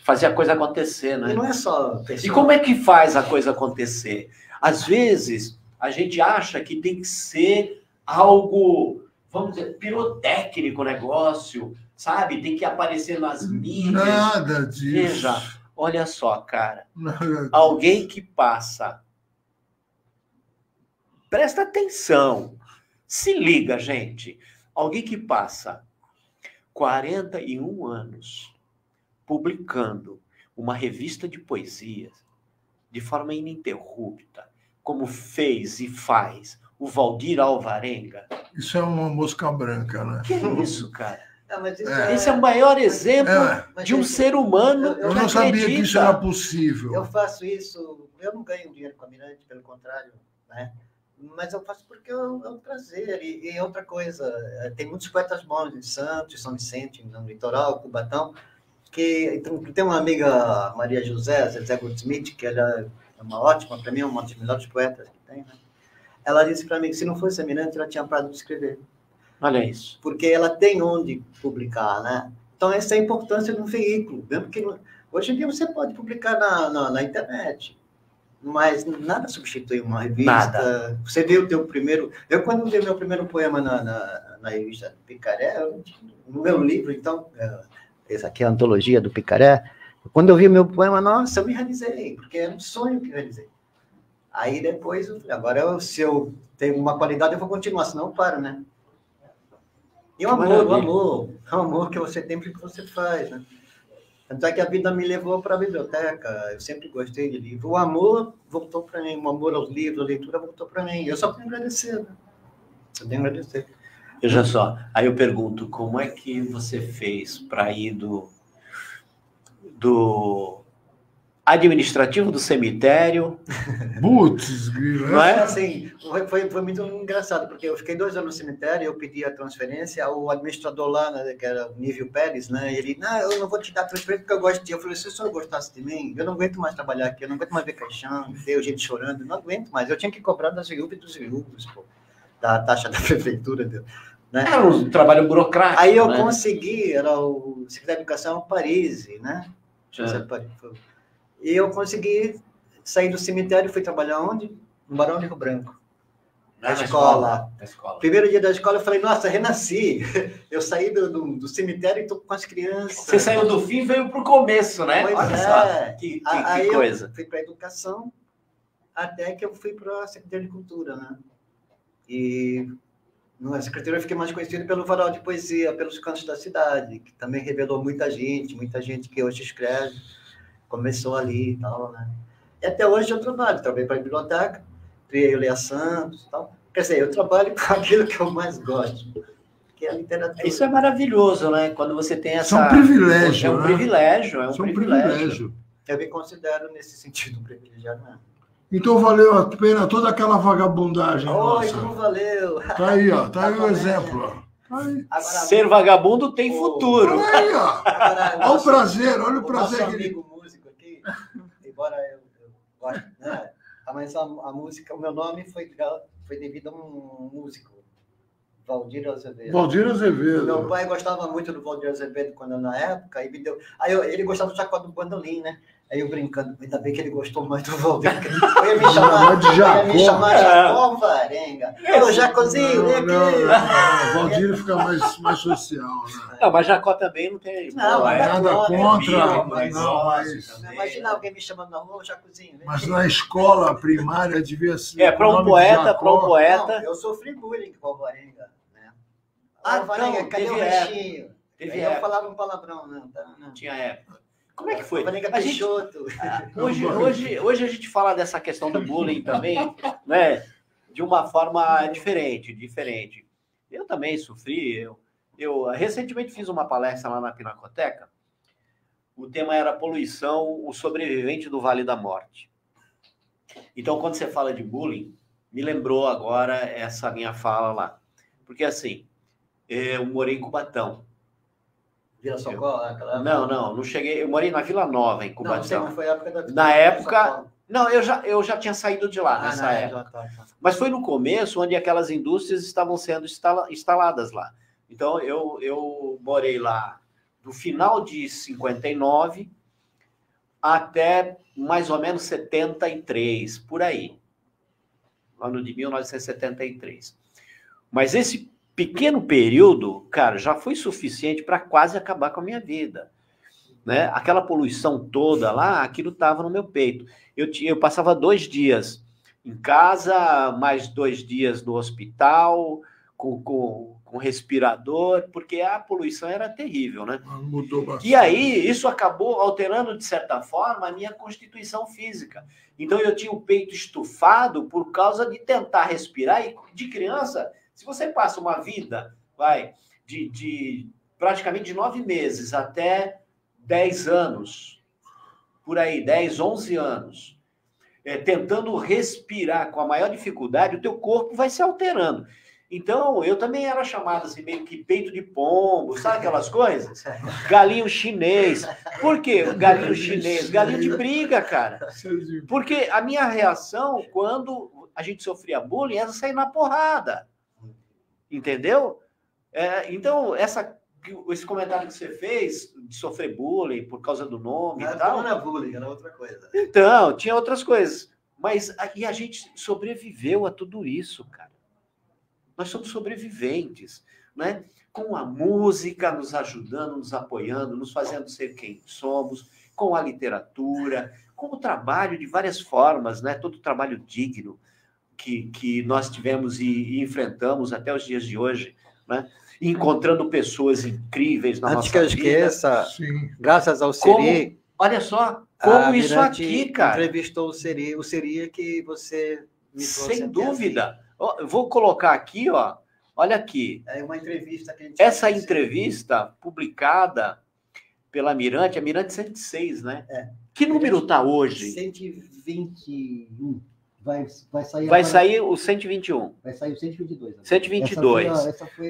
Fazer a coisa acontecer, né? E não é só pessoa. E como é que faz a coisa acontecer? Às vezes, a gente acha que tem que ser algo, vamos dizer, pirotécnico o negócio, sabe? Tem que aparecer nas mídias. Nada disso. Veja, olha só, cara. Nada disso. Alguém que passa... Presta atenção. Se liga, gente. Alguém que passa 41 anos publicando uma revista de poesias de forma ininterrupta, como fez e faz o Valdir Alvarenga. Isso é uma mosca branca, né? Que é isso, cara? Mas isso Esse é o maior exemplo de um ser humano Eu não sabia que isso era possível. Eu faço isso, eu não ganho dinheiro com a Mirante, pelo contrário, né? Mas eu faço porque é um prazer. E outra coisa, tem muitos poetas bons em Santos, São Vicente, no litoral, Cubatão, que tem uma amiga, Maria José, Zezé Goldsmith, que ela é uma ótima, para mim, é uma das melhores poetas que tem, né? Ela disse para mim que se não fosse a Mirante, ela tinha parado de escrever. Olha isso. Porque ela tem onde publicar, né? Então, essa é a importância do veículo. Mesmo que hoje em dia você pode publicar na internet, mas nada substitui uma revista. Nada. Você viu o teu primeiro... Eu, quando vi meu primeiro poema na revista Picaré, no meu livro, então, essa aqui é a antologia do Picaré, quando eu vi meu poema, nossa, eu me realizei, porque era um sonho que eu realizei. Aí depois, agora, se eu tenho uma qualidade, eu vou continuar, senão eu paro, né? E o amor que você tem porque você faz, né? Tanto é que a vida me levou para a biblioteca, eu sempre gostei de livro. O amor voltou para mim, o amor aos livros, a leitura voltou para mim. Eu só tenho que agradecer, né? Eu tenho que agradecer. Veja só, aí eu pergunto, como é que você fez para ir do administrativo do cemitério? Putz, não é? Assim, foi muito engraçado, porque eu fiquei 2 anos no cemitério, eu pedi a transferência, o administrador lá, né, que era o Nívio Pérez, né, ele, não, eu não vou te dar transferência porque eu gosto de ti. Eu falei, se o senhor gostasse de mim, eu não aguento mais trabalhar aqui, eu não aguento mais ver caixão, ver gente chorando, não aguento mais. Eu tinha que cobrar das viúvas e dos viúvos, pô, da taxa da prefeitura, né? Era um trabalho burocrático. Aí eu consegui, era o secretário de Educação, Paris, né? E eu consegui sair do cemitério e fui trabalhar onde? No Barão de Rio Branco. Na escola. Primeiro dia da escola, eu falei, nossa, renasci. Eu saí do cemitério e estou com as crianças. Você saiu do fim e veio para o começo, né? Pois olha só, que coisa. Eu fui para a educação até que eu fui para a Secretaria de Cultura, né? E na Secretaria eu fiquei mais conhecido pelo Varal de Poesia, pelos Cantos da Cidade, que também revelou muita gente que hoje escreve. Começou ali e tal, né? E até hoje eu trabalhei para a biblioteca, criei o Leia Santos e tal. Quer dizer, eu trabalho com aquilo que eu mais gosto, que é a literatura. Isso é maravilhoso, né? Quando você tem essa... Isso é um privilégio, é um privilégio, é um privilégio. Eu me considero, nesse sentido, um privilegiado, né? Então valeu a pena toda aquela vagabundagem. Oi, não valeu. Tá aí, ó. Tá aí o exemplo, ó. Agora, ser vagabundo tem futuro. Olha aí, ó. Olha o prazer, olha o prazer. Nosso amigo músico aqui, embora eu goste, né? Mas a música, o meu nome foi devido a um músico, Valdir Azevedo. Valdir Azevedo. Meu pai gostava muito do Valdir Azevedo quando na época, ele gostava do Chacó do Bandolim, né? Aí eu brincando, ainda bem que ele gostou mais do Valdir, eu ia me chamar Jacó Varenga. Ô, Jacozinho, vem aqui. Valdir fica mais social, né? Não, mas Jacó também não tem... nada contra. Imagina alguém me chamando na rua, Jacozinho. Mas na escola primária devia ser... para um poeta. Não, eu sofri bullying com o Varenga, né? Varenga, cadê o restinho? Teve Aí eu falava um palavrão, não. Tinha época. Como é que foi? Hoje a gente fala dessa questão do bullying também, né? De uma forma diferente. Eu também sofri. Eu recentemente fiz uma palestra lá na Pinacoteca. O tema era poluição, o sobrevivente do Vale da Morte. Então, quando você fala de bullying, me lembrou agora essa minha fala lá. Porque, assim, eu morei em Cubatão. Vila Socorro? Não cheguei. Eu morei na Vila Nova, em Cubatão. Não sei, mas foi a época da... Na época... Não, eu já tinha saído de lá nessa época. Tá. Mas foi no começo, onde aquelas indústrias estavam sendo instaladas lá. Então, eu morei lá do final de 59 até mais ou menos 73, por aí. Ano de 1973. Mas esse pequeno período, cara, já foi suficiente para quase acabar com a minha vida. Né? Aquela poluição toda lá, aquilo estava no meu peito. Eu passava 2 dias em casa, mais 2 dias no hospital, com respirador, porque a poluição era terrível, né? Mudou bastante. E aí, isso acabou alterando, de certa forma, a minha constituição física. Então, eu tinha o peito estufado por causa de tentar respirar. E de criança, se você passa uma vida, de praticamente de 9 meses até 10 anos, por aí, 10, 11 anos, tentando respirar com a maior dificuldade, o teu corpo vai se alterando. Então, eu também era chamado assim, meio que peito de pombo, sabe aquelas coisas? Galinho chinês. Por quê? Galinho chinês? Galinho de briga, cara. Porque a minha reação, quando a gente sofria bullying, era sair na porrada. Entendeu? Então, esse comentário que você fez de sofrer bullying por causa do nome e tal... Não era bullying, era outra coisa. Então, tinha outras coisas. Mas e a gente sobreviveu a tudo isso, cara. Nós somos sobreviventes, né? Com a música nos ajudando, nos apoiando, nos fazendo ser quem somos, com a literatura, com o trabalho de várias formas, né? Todo o trabalho digno que nós tivemos e enfrentamos até os dias de hoje, né? Encontrando pessoas incríveis na nossa vida. Antes que eu esqueça, graças ao Seri... Olha só, como isso aqui, cara. Entrevistou o Seri que você me trouxe. Sem dúvida. Eu vou colocar aqui, ó. Olha aqui. É uma entrevista que a gente... Essa entrevista publicada pela Mirante, a Mirante 106, né? Que número está hoje? 121. Vai sair o 121. Vai sair o 122. 122.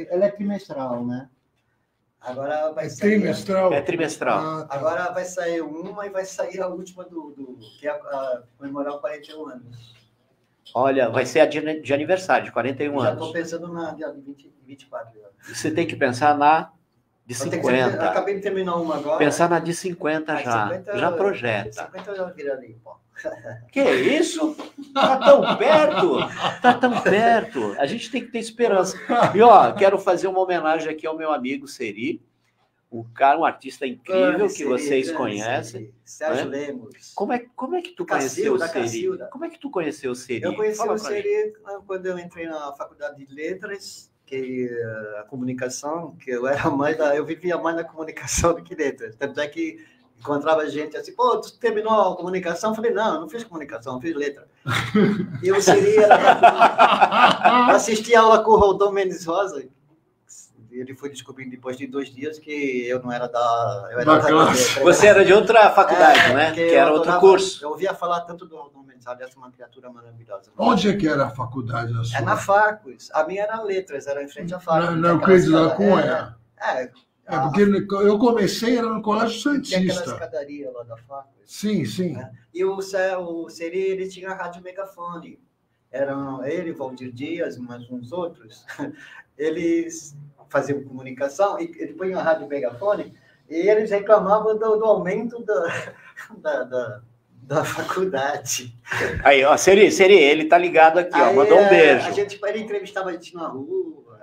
Ela é trimestral, né? Agora vai sair... Trimestral? É trimestral. Agora vai sair uma e vai sair a última que é comemorar 41 anos. Olha, vai ser a de aniversário, de 41 anos. Já estou pensando na de 24. Você tem que pensar na de 50. Acabei de terminar uma agora. Pensar na de 50 já. 50, já projeta. 50 eu já virei, pô. Que isso? Tá tão perto? Tá tão perto. A gente tem que ter esperança. E, ó, quero fazer uma homenagem aqui ao meu amigo Seri, um artista incrível que vocês conhecem. Sérgio Lemos. Como é que tu conheceu o Seri? Como é que tu conheceu o Seri? Eu conheci o Seri quando eu entrei na Faculdade de Letras, que a comunicação, que eu vivia mais na comunicação do que letras. Tanto é que encontrava gente assim, pô, tu terminou a comunicação? Eu falei, não fiz comunicação, fiz letra. E o Seri era... assisti a aula com o Rodolfo Mendes Rosa. Ele foi descobrindo depois de 2 dias que eu não era da classe. Você era de outra faculdade, né? Que era outro curso. Eu ouvia falar tanto do Rodolfo Mendes Rosa, essa é uma criatura maravilhosa. Onde é que era a faculdade da sua? É na Facus. A minha era letras, era em frente à Facus. Não, Cris da Cunha. Porque eu comecei, era no Colégio Santista. Tinha aquela escadaria lá da Facus. Sim. E o Seri, ele tinha a rádio megafone. Eram ele, Valdir Dias, mais uns outros. Eles faziam comunicação e ele põe a rádio megafone e eles reclamavam do aumento da faculdade. Aí, ó, Seri, ele tá ligado aqui, ó, mandou um beijo. Ele entrevistava a gente na rua,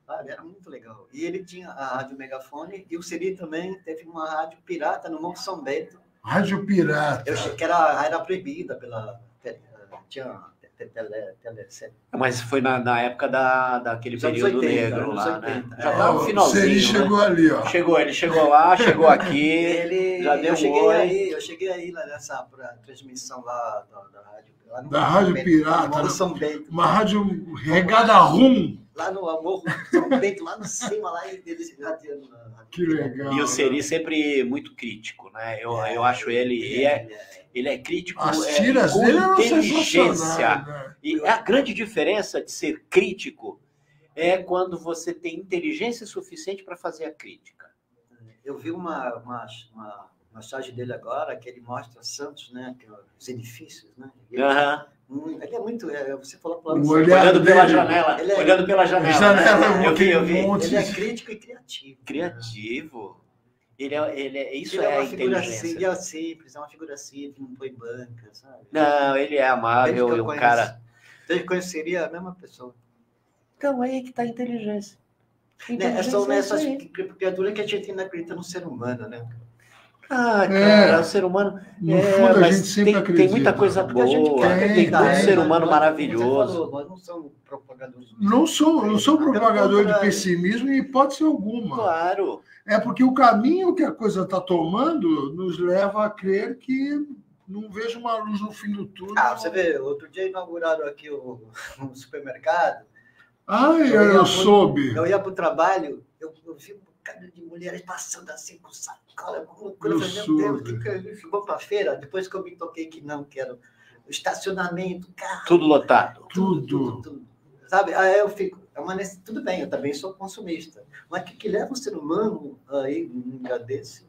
sabe? Era muito legal. E ele tinha a rádio megafone e o Seri também teve uma rádio pirata no Morro São Bento. Rádio pirata. Que era proibida tinha Mas foi na época daquele período 80, negro lá, 80, né? Já estava no finalzinho. Ele chegou, né? Ali, ó. Ele chegou lá, chegou aqui, já deu eu cheguei aí lá nessa transmissão lá da rádio. Lá no da Rádio Pirata. No São Bento. Uma rádio regada a rum. Lá no Morro São Bento, lá no cima, lá eles radiando. Que legal. E o Seri sempre muito crítico, né? Eu acho ele é crítico. As tiras com dele inteligência. Né? E a grande diferença de ser crítico é quando você tem inteligência suficiente para fazer a crítica. Eu vi uma mensagem dele agora, que ele mostra Santos, né? Os edifícios, né? Ele é muito... você falou para olhando pela janela. Olhando pela janela. Eu vi. Ele é crítico e criativo. Criativo. Isso é a uma figura inteligência. simples, é uma figura simples, não põe banca, sabe? Não, ele é amável e um cara... Você conheceria a mesma pessoa. Então, aí que está a inteligência. É só nessas criaturas que a gente ainda acredita no ser humano, né? Ah, cara, o ser humano... No fundo, a gente sempre acredita. Tem muita coisa boa, tem um ser humano maravilhoso. Nós não somos propagadores. Não sou propagador de pessimismo em hipótese alguma. Claro. É porque o caminho que a coisa está tomando nos leva a crer que não vejo uma luz no fim do túnel. Você vê, outro dia inauguraram aqui o supermercado. Eu soube. Eu ia para o trabalho, eu vi um bocado de mulheres passando assim com sacola, meu Deus, vamos para a feira. Depois que eu me toquei que era o estacionamento, carro. Tudo lotado. Tudo. Sabe? Aí eu fico, tudo bem, eu também sou consumista. Mas o que leva o ser humano aí, num lugar desse?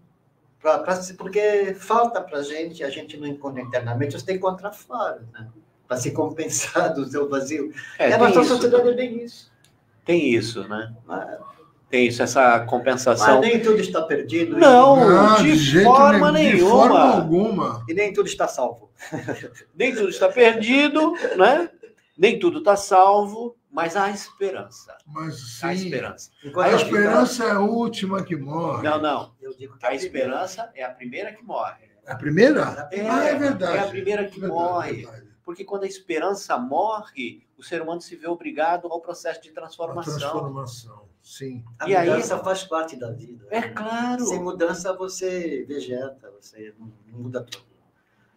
Porque falta para a gente não encontra internamente, você tem que encontrar fora, né? Para se compensar do seu vazio. E a nossa sociedade é bem isso. Tem isso, né? Tem isso, essa compensação. Mas nem tudo está perdido. Não, de forma nenhuma. De forma alguma. E nem tudo está salvo. Nem tudo está perdido, né? Nem tudo está salvo, mas há esperança. Mas sim, há esperança. A esperança é a última que morre. Não. Eu digo que a esperança é a primeira que morre. É a primeira? É verdade. É a primeira que morre. Verdade. Porque quando a esperança morre, o ser humano se vê obrigado ao processo de transformação. Sim. A mudança faz parte da vida. É claro. Sem mudança você vegeta, você não muda tudo.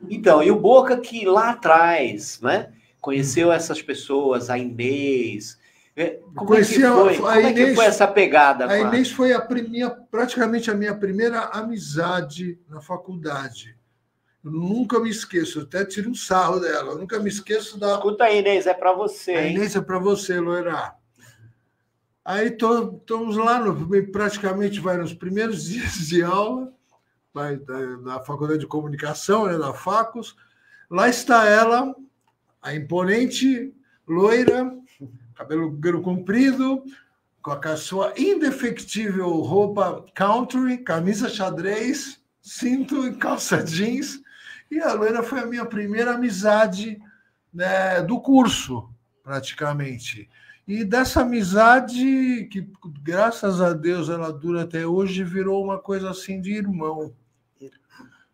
Então, e o Boca que lá atrás, né, conheceu essas pessoas, a Inês. Como é que foi essa pegada? A Inês foi praticamente a minha primeira amizade na faculdade. Eu nunca me esqueço, eu até tiro um sarro dela. Eu nunca me esqueço da... Escuta aí, Inês, é para você. A Inês é para você, Loira. Aí estamos lá, praticamente nos primeiros dias de aula, da Faculdade de Comunicação, né, da Facos. Lá está ela, a imponente, loira, cabelo comprido, com a sua indefectível roupa country, camisa xadrez, cinto e calça jeans. E a loira foi a minha primeira amizade, né, do curso, praticamente. E dessa amizade, que graças a Deus ela dura até hoje, virou uma coisa assim de irmão.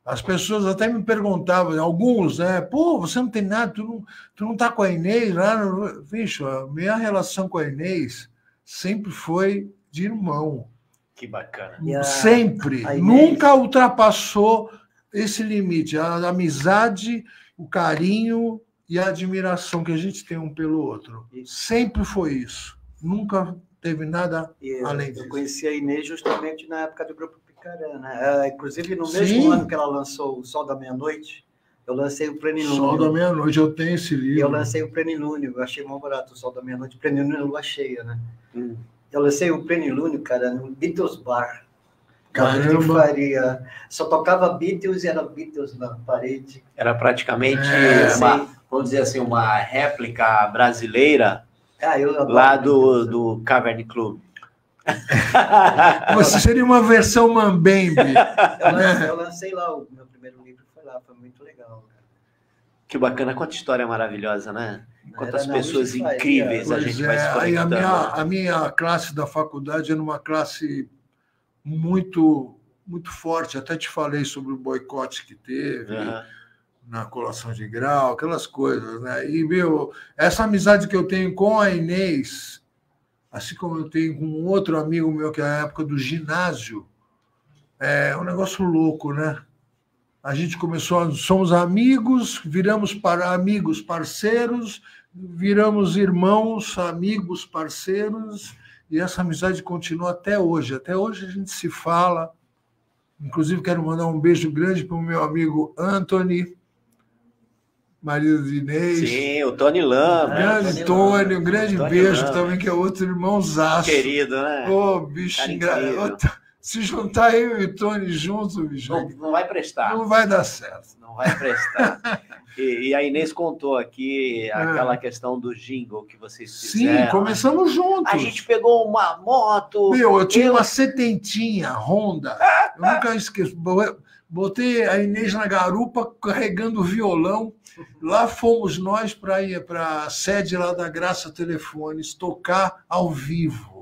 As pessoas até me perguntavam, alguns, né? Pô, você não tem nada, tu não tá com a Inês lá? Bicho, a minha relação com a Inês sempre foi de irmão. Que bacana. Sempre. Inês... Nunca ultrapassou esse limite. A amizade, o carinho e a admiração que a gente tem um pelo outro. Sempre foi isso. Nunca teve nada além disso. Eu conheci a Inês justamente na época do Grupo Picarã, né? Inclusive, no mesmo ano que ela lançou O Sol da Meia-Noite, eu lancei o Plenilúnio. Sol da Meia-Noite, eu tenho esse livro. Eu lancei o Plenilúnio, eu achei mal barato o Sol da Meia-Noite. Plenilúnio é lua cheia, né? Eu lancei o Plenilúnio, cara, no Beatles Bar. Caramba! Só tocava Beatles e era Beatles na parede. Era praticamente vamos dizer assim, uma réplica brasileira lá do Cavern Club. Você seria uma versão Mambembe. Eu lancei lá, o meu primeiro livro foi lá, foi muito legal. Cara. Que bacana, quanta história maravilhosa, né? Quantas pessoas incríveis a gente vai se conectando. A minha classe da faculdade era uma classe muito, muito forte. Até te falei sobre o boicote que teve. na colação de grau, aquelas coisas, né? E, meu, essa amizade que eu tenho com a Inês, assim como eu tenho com um outro amigo meu, que é a época do ginásio, é um negócio louco, né? A gente começou, somos amigos, viramos para amigos, parceiros, viramos irmãos, amigos, parceiros, e essa amizade continua até hoje. Até hoje a gente se fala. Inclusive, quero mandar um beijo grande para o meu amigo Anthony, marido de Inês. Sim, o Tony Lama. Grande Tony, um grande Tony beijo Lama. também, que é outro irmãozaço. Querido, né? Ô, bicho Cara engraçado. incrível. Se juntar eu e o Tony juntos, bicho, Não vai prestar. não vai dar certo. Não vai prestar. E a Inês contou aqui aquela questão do jingle que vocês fizeram. Sim, começamos juntos. A gente pegou uma moto. Meu, eu tinha uma setentinha Honda. Eu nunca esqueço. Botei a Inês na garupa carregando o violão. Lá fomos nós para ir para a sede lá da Graça Telefones tocar ao vivo.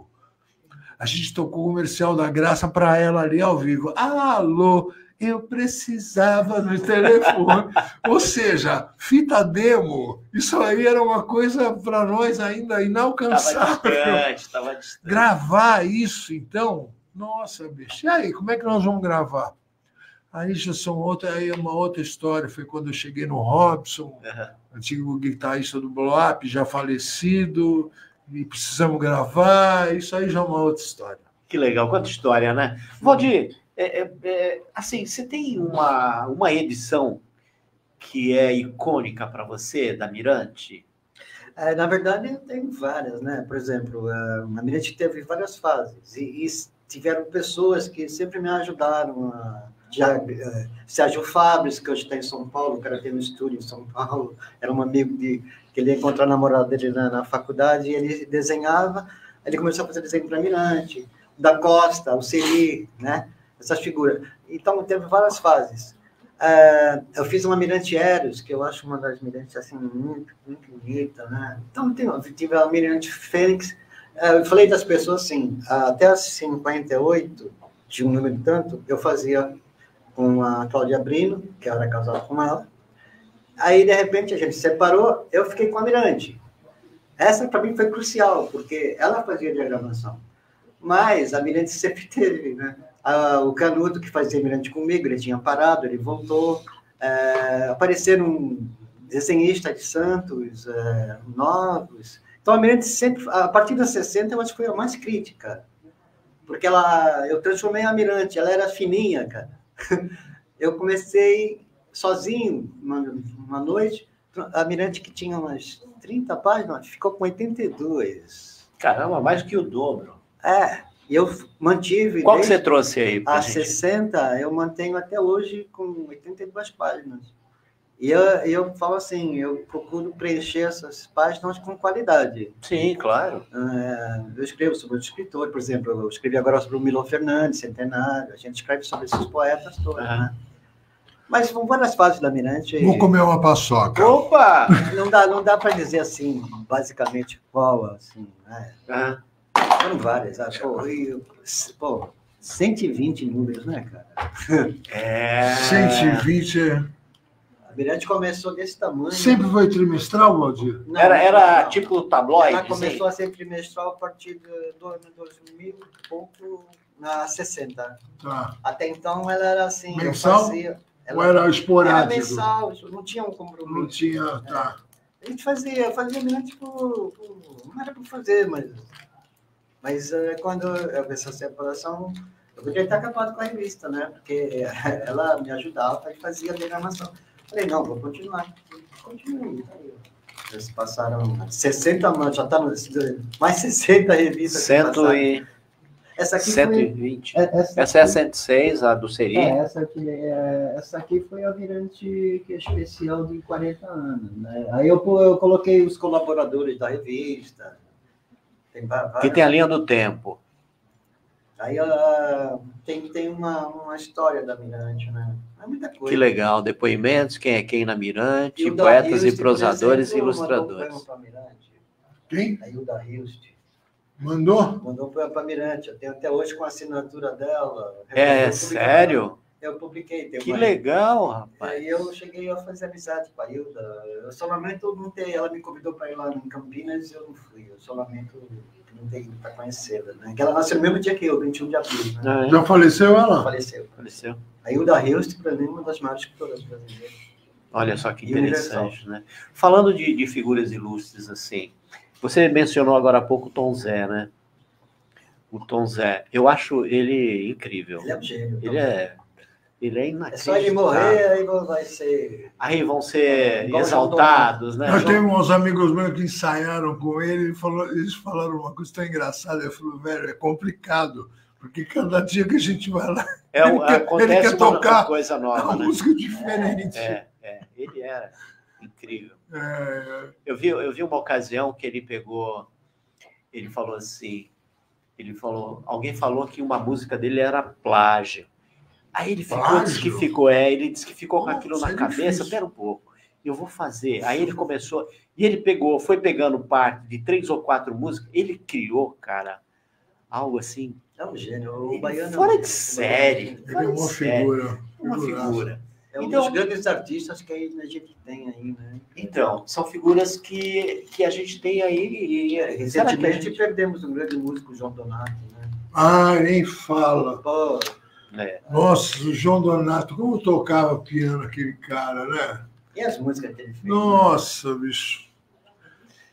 A gente tocou o comercial da Graça para ela ali ao vivo. Alô, eu precisava no telefone. Ou seja, fita demo. Isso aí era uma coisa para nós ainda inalcançável. Estava distante. Gravar isso, então, nossa, bicho. E aí, como é que nós vamos gravar? Aí já aí uma outra história. Foi quando eu cheguei no Robson, antigo guitarrista do Blow Up, já falecido, e precisamos gravar. Isso aí já é uma outra história. Que legal, quanta história, né? Valdir, assim, você tem uma edição que é icônica para você, da Mirante? Na verdade, eu tenho várias, né? Por exemplo, a Mirante teve várias fases e tiveram pessoas que sempre me ajudaram. Sérgio Fabres, que hoje está em São Paulo, o cara tem um estúdio em São Paulo, era um amigo que ele ia encontrar a namorada dele na faculdade, e ele desenhava, ele começou a fazer desenho para Mirante, da Costa, o Seri, né? Essas figuras. Então, teve várias fases. Eu fiz uma Mirante Eros, que eu acho uma das Mirantes assim, muito, muito bonita, né? Então, tive a Mirante Fênix. Eu falei das pessoas assim, até as 58, de um número tanto, eu fazia com a Cláudia Brino, que eu era casado com ela. Aí, de repente, a gente se separou, eu fiquei com a Mirante. Essa, para mim, foi crucial, porque ela fazia diagramação. Mas a Mirante sempre teve, né? O Canudo, que fazia Mirante comigo, ele tinha parado, ele voltou. Apareceram desenhistas de Santos, novos. Então, a Mirante sempre, a partir dos 60, eu acho que foi a mais crítica. Porque eu transformei a Mirante, ela era fininha, cara. Eu comecei sozinho, uma noite, a Mirante, que tinha umas 30 páginas, ficou com 82. Caramba, mais que o dobro. E eu mantive... Qual que você trouxe aí pra gente? 60, eu mantenho até hoje com 82 páginas. E eu falo assim, eu procuro preencher essas páginas com qualidade. Sim, claro. Eu escrevo sobre os escritores, por exemplo, eu escrevi agora sobre o Milton Fernandes, Centenário, a gente escreve sobre esses poetas todos, né? Mas são várias fases da Mirante. Vou comer uma paçoca. Opa! Não dá para dizer assim, basicamente, qual, assim, né? Foram várias. Pô, 120 números, né, cara? 120 A Mirante começou desse tamanho. Sempre foi trimestral, Valdir? Não, era não. tipo tabloide? Ela começou a ser trimestral a partir do ano 2000 e pouco, na 60. Tá. Até então ela era assim... Mensal? Ou era esporádico? Era mensal, não tinha um compromisso. Não tinha, tá. A gente fazia Mirante não era para fazer, mas quando eu vi essa separação, eu podia ter acabado com a revista, né? Porque ela me ajudava e fazia a diagramação. Falei, não, vou continuar. Continuei. Já se passaram 60 anos, já está mais 60 revistas. Essa aqui 120. Foi, essa é a 106, a do Seri. Essa aqui foi a Mirante, que é especial de 40 anos. Né? Aí eu coloquei os colaboradores da revista. Que tem a linha do tempo. Aí tem uma história da Mirante, né? É muita coisa. Que legal. Depoimentos, quem é quem na Mirante, E poetas e prosadores e ilustradores. Quem? A Hilda Hilst. Mandou? Mandou para a Mirante. Eu tenho até hoje com a assinatura dela. Sério? Eu publiquei. Que legal, rapaz. Aí eu cheguei a fazer amizade com a Hilda. O Solamento não tem, ela me convidou para ir lá em Campinas e eu não fui. O Solamento não tem para conhecê-la, né? Que ela nasceu no mesmo dia que eu, 21 de abril. Né? Ah, é? Já faleceu ela? Faleceu. Faleceu. A Hilda Hilst, para mim, é uma das maiores escritoras brasileiras. Olha só que E interessante, né? Falando de figuras ilustres, assim, você mencionou agora há pouco o Tom Zé, né? O Tom Zé, eu acho ele incrível. Ele é um gênio. Ele é É inacreditável. só ele morrer, aí vai ser... Aí vão ser Igual exaltados, né? Eu tenho uns amigos meus que ensaiaram com ele, eles falaram uma coisa tão engraçada. Eu falei, velho, é complicado, porque cada dia que a gente vai lá, Acontece ele quer uma tocar coisa nova, uma né? música diferente. Ele era incrível. É, Eu vi uma ocasião que ele pegou, ele falou assim, alguém falou que uma música dele era plágio. Aí ele ele disse que ficou com aquilo na cabeça, espera um pouco, eu vou fazer. Aí ele começou, e ele foi pegando parte de 3 ou 4 músicas, ele criou, cara, algo assim. É um gênio. O baiano Fora de série. ele é uma figura. Uma figura. É um Então, dos grandes artistas que a gente tem aí, né? Então, são figuras que a gente tem aí. E será que Recentemente perdemos um grande músico, João Donato, né? Ah, nem fala. Pô, Nossa, o João Donato, como tocava piano aquele cara, né? e as músicas que ele fez? Nossa, bicho.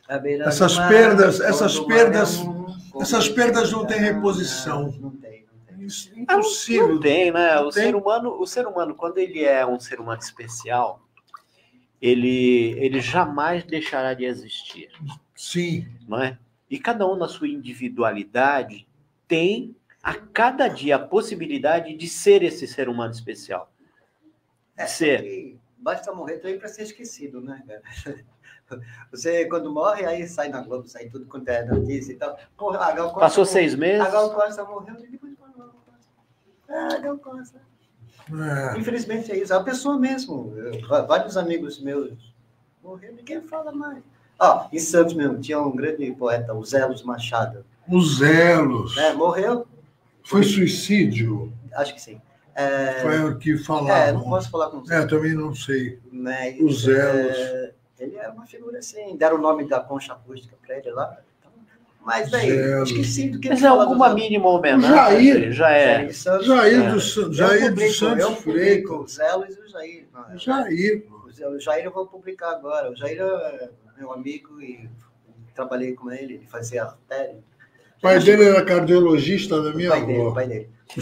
À beira Essas do mar, perdas, todo essas mar perdas, é um essas perdas não têm reposição. Não tem. Isso é impossível. Não tem, né? Não O tem. ser humano, quando ele é um ser humano especial, ele jamais deixará de existir, Sim. não é? E cada um na sua individualidade tem a cada dia a possibilidade de ser esse ser humano especial. E basta morrer também para ser esquecido, né, cara? Você, quando morre, aí sai na Globo, sai tudo quanto é notícia e tal. Porra, a Gal Costa Passou 6 meses. A Gal Costa morreu e depois morreu. A Gal Costa. Infelizmente é isso. A pessoa mesmo. Vários amigos meus morreram, ninguém fala mais. Em Santos mesmo, tinha um grande poeta, o Zelos Machado. Os Zelos. Morreu. Foi suicídio? Acho que sim. Foi o que falaram. Não posso falar com você. Eu também não sei. Mas, Os Zelos. Ele era uma figura assim, deram o nome da concha acústica para ele lá. Então, mas daí, esqueci do que Mas é alguma mínima homenagem. Jair dos Santos Eu Freitas. publico o Zelos e o Jair. Jair. O Jair eu vou publicar agora. O Jair é meu amigo e trabalhei com ele, ele fazia artéria. O pai dele era cardiologista da minha avó. O pai dele. O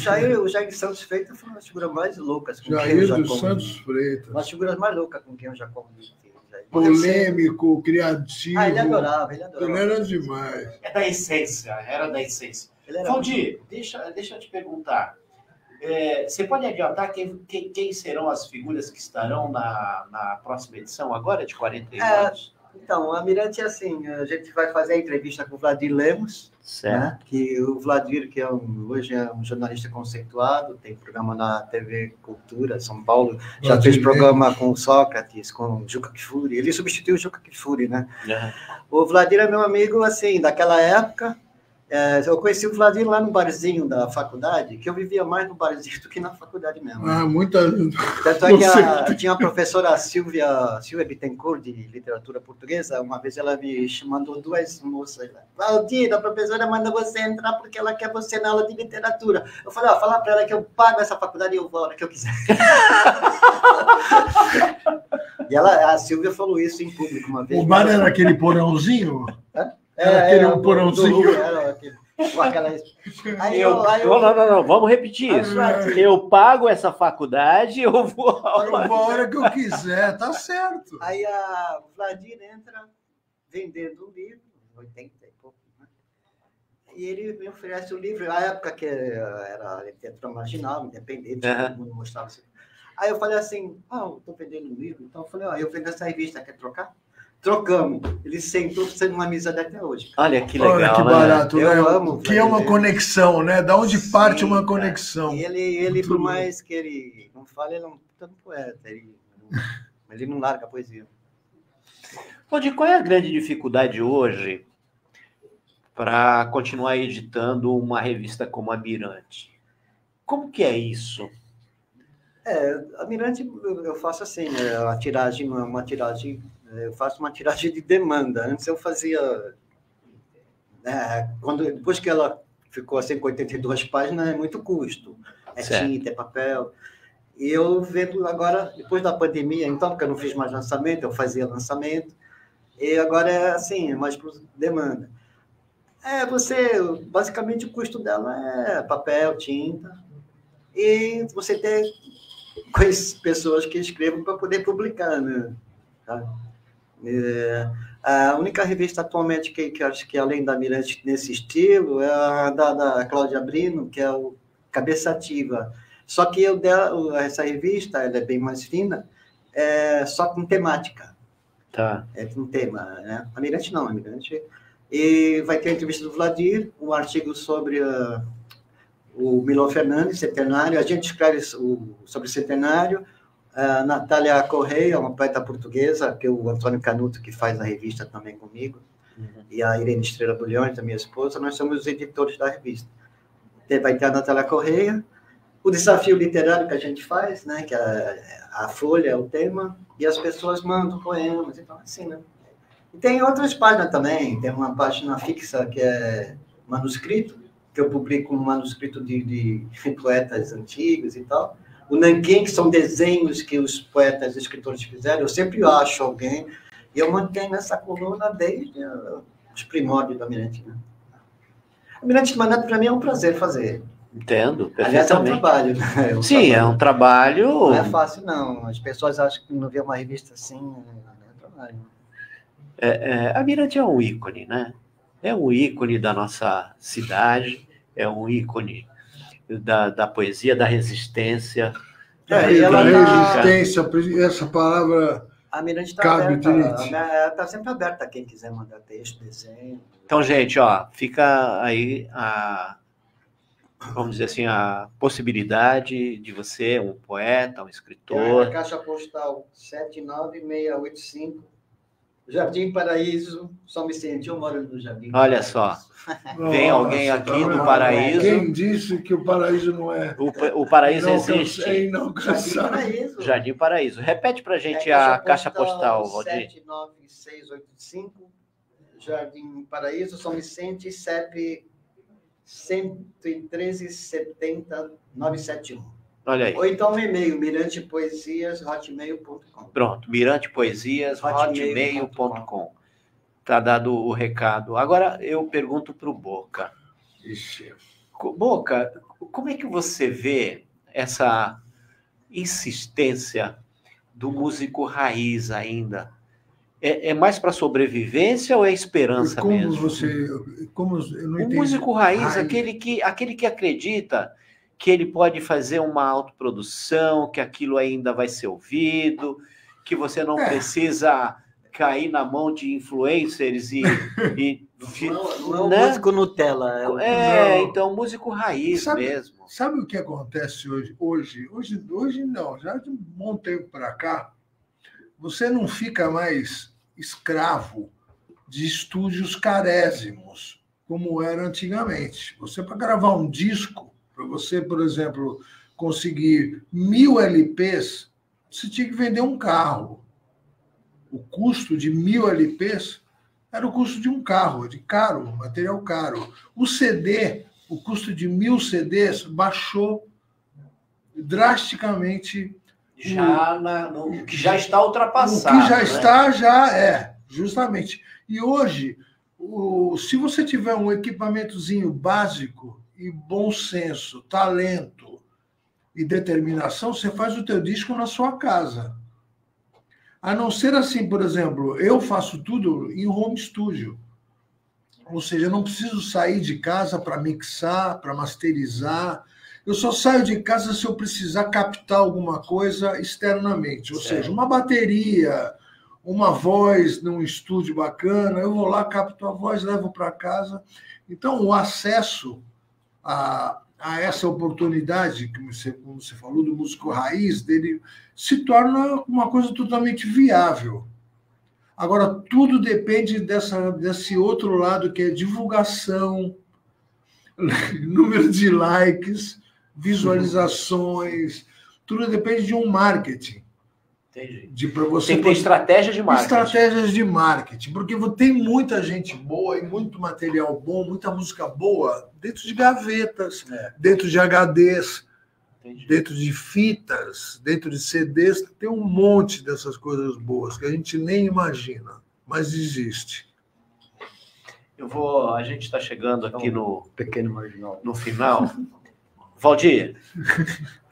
Jair Santos Freitas foi uma das figuras mais loucas com quem eu Jair já dos convivi. Santos Freitas. Uma das figuras mais loucas com quem eu já convivi. Polêmico, criativo. Ele adorava. Ele era demais. É da essência, era da essência. Valdir, deixa eu te perguntar. Você pode adiantar quem serão as figuras que estarão na próxima edição agora, de 41 anos? Então, a Mirante é assim, a gente vai fazer a entrevista com o Vladir Lemos, né? Que o Vladir, que hoje é um jornalista conceituado, tem programa na TV Cultura, São Paulo, já fez programa com o Sócrates, com o Juca Kfouri, ele substituiu o Juca Kfouri, né? O Vladir é meu amigo, assim, daquela época. Eu conheci o Vladir lá no barzinho da faculdade, que eu vivia mais no barzinho do que na faculdade mesmo. Tanto é que tinha a professora Silvia Bittencourt, de literatura portuguesa, uma vez ela me mandou 2 moças lá. Valdir, a professora manda você entrar porque ela quer você na aula de literatura. Eu falei, fala para ela que eu pago essa faculdade e eu vou a hora que eu quiser. E a Silvia falou isso em público uma vez. O bar era aquele porãozinho? Era aquele porãozinho. Não, vamos repetir isso. Eu pago essa faculdade, eu vou a hora que eu quiser, tá certo. Aí a Vladir entra vendendo um livro, 80 e pouco, né? E ele me oferece o livro, na época que era literatura marginal, independente, todo mundo mostrava assim. Aí eu falei assim, eu tô vendendo um livro, então eu falei, eu vendo essa revista, quer trocar? Trocamos. Ele sentou sendo uma amizade até hoje. Olha que legal. Olha que barato, né? né? Eu amo. Que é uma conexão, né? Da onde parte uma conexão. E ele por mais que ele não fale, ele é um tanto poeta. Ele não larga a poesia. Valdir, qual é a grande dificuldade hoje para continuar editando uma revista como a Mirante? Como que é isso? A Mirante eu faço assim, a tiragem não é uma tiragem, eu faço uma tiragem de demanda. Antes eu fazia, depois que ela ficou assim com 82 páginas, é muito custo, Certo. tinta, é papel. E eu vendo agora, depois da pandemia, então, porque eu não fiz mais lançamento, eu fazia lançamento, e agora é assim, é mais por demanda. Basicamente o custo dela é papel, tinta, e você ter pessoas que escrevam para poder publicar, né? Tá? A única revista atualmente que acho que além da Mirante nesse estilo é a da Cláudia Brino, que é o Cabeça Ativa. Só que essa revista, ela é bem mais fina, só com temática. Tá. É com tema, né? A Mirante não, a Mirante... E vai ter a entrevista do Vladir, um artigo sobre o Milor Fernandes, centenário. A gente escreve sobre o centenário. A Natália Correia, uma poeta portuguesa, que é o Antônio Canuto, que faz a revista também comigo, e a Irene Estrela Bulhões, a minha esposa, nós somos os editores da revista. Vai ter a Natália Correia, o desafio literário que a gente faz, né, que a Folha é o tema, e as pessoas mandam poemas, então assim, né? E tem outras páginas também, tem uma página fixa que é manuscrito, que eu publico um manuscrito de poetas antigos e tal. O Nanquim, que são desenhos que os poetas e escritores fizeram, eu sempre acho alguém, e eu mantenho essa coluna desde os primórdios da Mirante. Né? A Mirante Mandato, para mim, é um prazer fazer. Entendo, Aliás, é um perfeitamente. trabalho. Né? Sim, é um trabalho... Não é fácil, não. As pessoas acham que não vê uma revista assim, não é trabalho. A Mirante é um ícone, né? É um ícone da nossa cidade, é um ícone da poesia, da resistência. E ela resistência, essa palavra a Mirante está cabe aberta, direito. Está sempre aberta a quem quiser mandar texto, desenho. Então, gente, ó, fica aí vamos dizer assim, a possibilidade de você, um poeta, um escritor... A caixa postal 79685, Jardim Paraíso, São Vicente, eu moro no Jardim. Olha só, vem alguém aqui do Paraíso... Quem disse que o Paraíso não é... O Paraíso existe. É inalcançável. Jardim Paraíso. Repete pra gente a caixa postal, Valdir. 79685, Jardim Paraíso, São Vicente, CEP 113.70.971. Olha aí. Ou então um e-mail, mirantepoesias@hotmail.com. Pronto, mirantepoesias@hotmail.com. Tá dado o recado. Agora eu pergunto para o Boca. Ixi. Boca, como é que você vê essa insistência do músico raiz ainda? É mais para sobrevivência ou é esperança mesmo? Eu não o entendi. Músico raiz, aquele que acredita que ele pode fazer uma autoprodução, que aquilo ainda vai ser ouvido, que você não precisa cair na mão de influencers e não é o músico Nutella. Então, músico raiz mesmo. Sabe o que acontece hoje? Hoje não, já de um bom tempo para cá, você não fica mais escravo de estúdios carésimos, como era antigamente. Você, para gravar um disco, para você, por exemplo, conseguir 1000 LPs, você tinha que vender um carro. O custo de 1000 LPs era o custo de um carro, de caro, material caro. O CD, o custo de 1000 CDs baixou drasticamente. O que já está ultrapassado. O que já está, justamente. E hoje, se você tiver um equipamentozinho básico e bom senso, talento e determinação, você faz o teu disco na sua casa. A não ser assim, por exemplo, eu faço tudo em home studio. Ou seja, eu não preciso sair de casa para mixar, para masterizar. Eu só saio de casa se eu precisar captar alguma coisa externamente. Ou seja, uma bateria, uma voz num estúdio bacana, eu vou lá, capto a voz, levo para casa. Então, o acesso a essa oportunidade, como você falou, do músico raiz, dele se torna uma coisa totalmente viável. Agora, tudo depende desse outro lado, que é divulgação, número de likes, visualizações, Tudo depende de um marketing. Entendi. Para você Tem que ter estratégia de marketing. Estratégias de marketing, porque tem muita gente boa e muito material bom, muita música boa dentro de gavetas, dentro de HDs, Entendi. dentro de fitas, dentro de CDs. Tem um monte dessas coisas boas que a gente nem imagina, mas existe. A gente está chegando aqui Pequeno Marginal. no final. Valdir,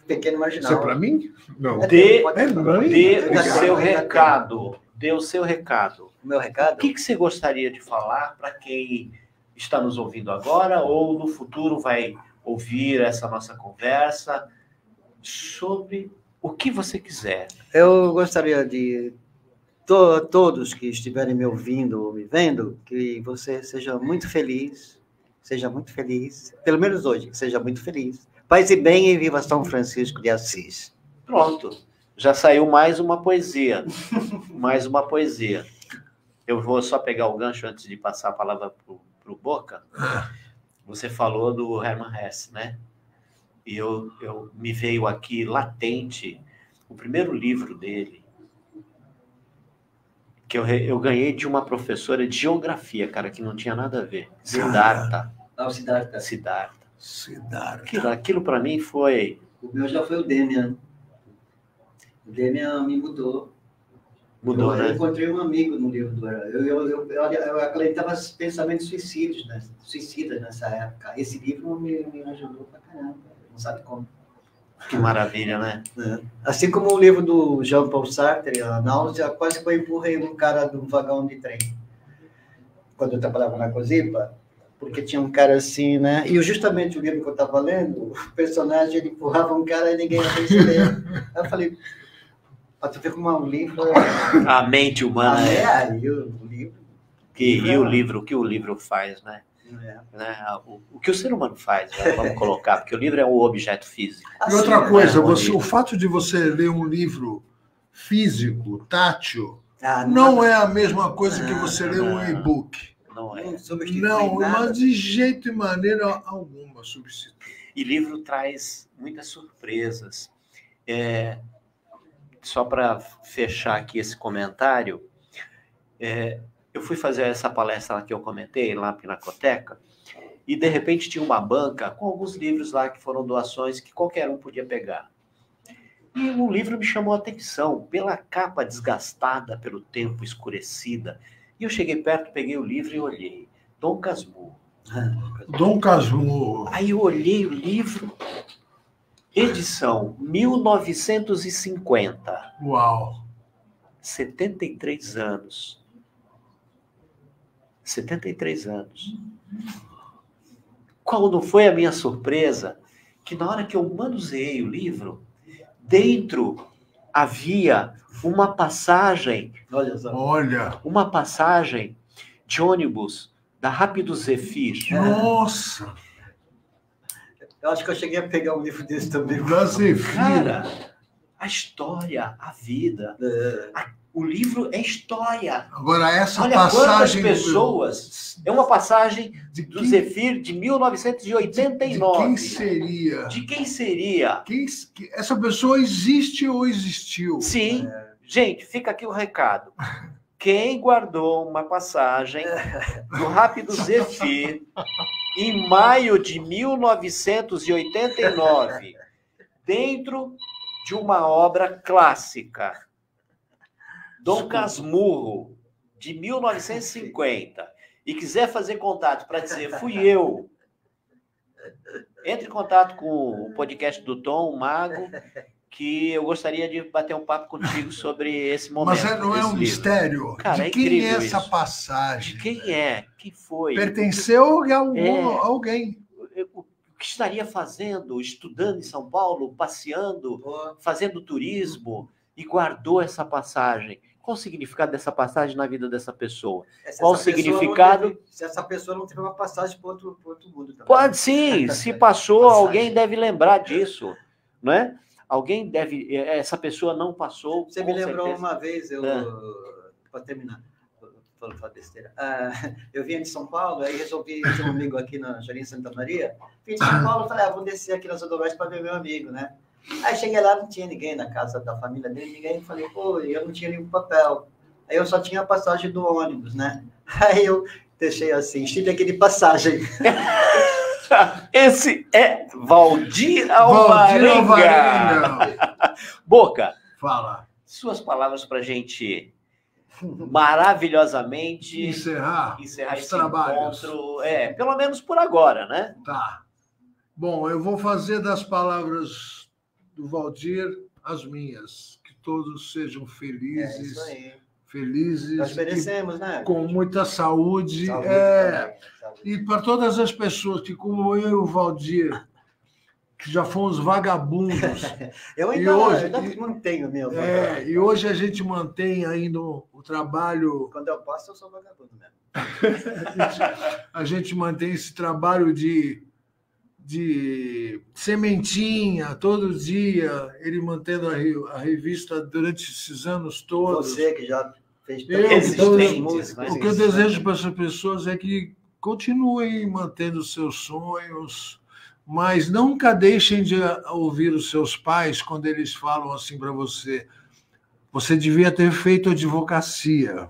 Pequeno Marginal. Isso é para mim? Não. dê Obrigado. o seu recado. Dê o seu recado. O meu recado? O que você gostaria de falar para quem está nos ouvindo agora ou no futuro vai ouvir essa nossa conversa sobre o que você quiser? Eu gostaria de todos que estiverem me ouvindo ou me vendo, que você seja muito feliz, pelo menos hoje, que seja muito feliz. Paz e bem e viva São Francisco de Assis. Pronto, já saiu mais uma poesia. Eu vou só pegar o gancho antes de passar a palavra para o Boca. Você falou do Hermann Hesse, né? E eu me veio aqui latente o primeiro livro dele, que eu ganhei de uma professora de geografia, cara, que não tinha nada a ver. Siddhartha. Ah, o Siddhartha. Siddhartha. Aquilo para mim foi... O meu já foi o Demian. O Demian me mudou. Mudou, Eu né? encontrei um amigo no livro do eu acreditava pensamentos suicidas nessa época. Esse livro me ajudou pra caramba. Não sabe como. Que maravilha, né? Assim como o livro do Jean-Paul Sartre, A Náusea, quase que eu empurrei um cara de um vagão de trem. Quando eu trabalhava na Cosipa, porque tinha um cara assim, né? E justamente o livro que eu estava lendo, o personagem ele empurrava um cara e ninguém ia perceber. Aí eu falei, tu vê como é um livro... A mente humana aí o livro... O que o livro faz, né? O que o ser humano faz, né? Vamos colocar, porque o livro é um objeto físico. E outra coisa, o fato de você ler um livro físico, tátil, não é a mesma coisa que você ler um e-book. Não é. Não, mas de jeito e maneira alguma substitui. E livro traz muitas surpresas. Só para fechar aqui esse comentário, eu fui fazer essa palestra que eu comentei, lá na Pinacoteca, e de repente tinha uma banca com alguns livros lá que foram doações que qualquer um podia pegar. E um livro me chamou a atenção, pela capa desgastada, pelo tempo escurecida. E eu cheguei perto, peguei o livro e olhei. Dom Casmurro. Dom Casmurro. Aí eu olhei o livro, edição 1950. Uau! 73 anos. 73 anos. Qual não foi a minha surpresa? Que na hora que eu manuseei o livro, dentro havia uma passagem. Olha. Uma passagem de ônibus da Rápido Zefir. Nossa! Eu acho que eu cheguei a pegar um livro desse também. Da Zefir. Cara, a história, a vida. O livro é história. Agora, essa Olha passagem... quantas pessoas... É uma passagem do Zefir de 1989. De quem seria? De quem seria? Essa pessoa existe ou existiu? Sim. Gente, fica aqui o recado. Quem guardou uma passagem do Rápido Zefir em maio de 1989 dentro de uma obra clássica, Dom Casmurro, de 1950, e quiser fazer contato para dizer, fui eu, entre em contato com o podcast do Tom, o Mago, que eu gostaria de bater um papo contigo sobre esse momento. Mas não é um mistério? Cara, de quem é essa passagem? De quem é? Quem foi? Pertenceu a alguém. O que estaria fazendo? Estudando em São Paulo, passeando, fazendo turismo, e guardou essa passagem. Qual o significado dessa passagem na vida dessa pessoa? Qual o significado? Se essa pessoa não teve uma passagem para outro mundo também. Pode sim, se passou, alguém deve lembrar disso, não é? Alguém deve... Essa pessoa não passou. Você me lembrou uma vez, para terminar, falando besteira. Eu vim de São Paulo, aí resolvi ter um amigo aqui na Jardim Santa Maria. Vim de São Paulo, falei, vou descer aqui nas Rodoviárias para ver meu amigo, né? Aí cheguei lá, não tinha ninguém na casa da família dele, ninguém. Falei, pô, eu não tinha nenhum papel. Aí eu só tinha a passagem do ônibus, né? Aí eu deixei assim, estive aqui de passagem. Esse é Valdir Alvarenga. Boca, Fala. suas palavras para a gente maravilhosamente Encerrar os esse trabalhos. encontro, pelo menos por agora, né? Tá. Bom, eu vou fazer das palavras do Valdir as minhas. Que todos sejam É felizes. isso aí. Felizes. Nós merecemos, né? Com muita saúde. Saúde também, saúde. E para todas as pessoas que, como eu e o Valdir, que já fomos vagabundos. Eu E ainda, hoje- ainda mantenho meu. E hoje a gente mantém ainda o trabalho, Quando eu posso, eu sou vagabundo mesmo. a gente mantém esse trabalho de sementinha todo dia, ele mantendo a revista durante esses anos todos. Você que já fez Eu, tantas todos- músicas. O que eu desejo para essas pessoas é que continuem mantendo seus sonhos, mas nunca deixem de ouvir os seus pais quando eles falam assim para você: você devia ter feito advocacia,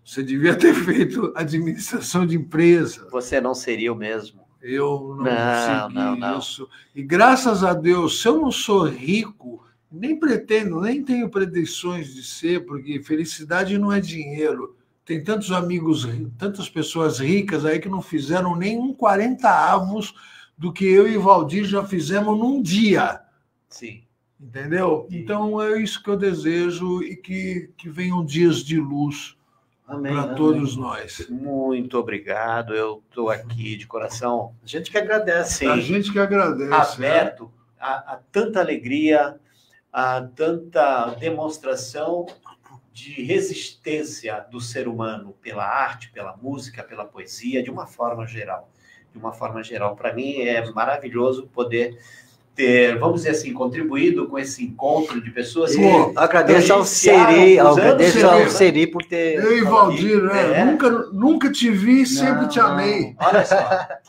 você devia ter feito administração de empresa. Você não seria o mesmo. Eu não Não, consegui não. isso. E graças a Deus, se eu não sou rico, nem pretendo, nem tenho pretensões de ser, porque felicidade não é dinheiro. Tem tantos amigos, tantas pessoas ricas aí que não fizeram nem um 40 avos do que eu e Valdir já fizemos num dia. Sim. Entendeu? Então é isso que eu desejo e que venham dias de luz Amém, para amém. todos nós. Muito obrigado. Eu estou aqui de coração A gente que agradece. A sim, gente que agradece. Né? aberto a tanta alegria, a tanta demonstração de resistência do ser humano pela arte, pela música, pela poesia, de uma forma geral. De uma forma geral, para mim é maravilhoso poder ter, vamos dizer assim, contribuído com esse encontro de pessoas que Agradeço ao tangenciaram Seri, os anos agradeço de ao vida. Seri por ter. Eu e Valdir, É. nunca te vi, sempre te amei. Olha só.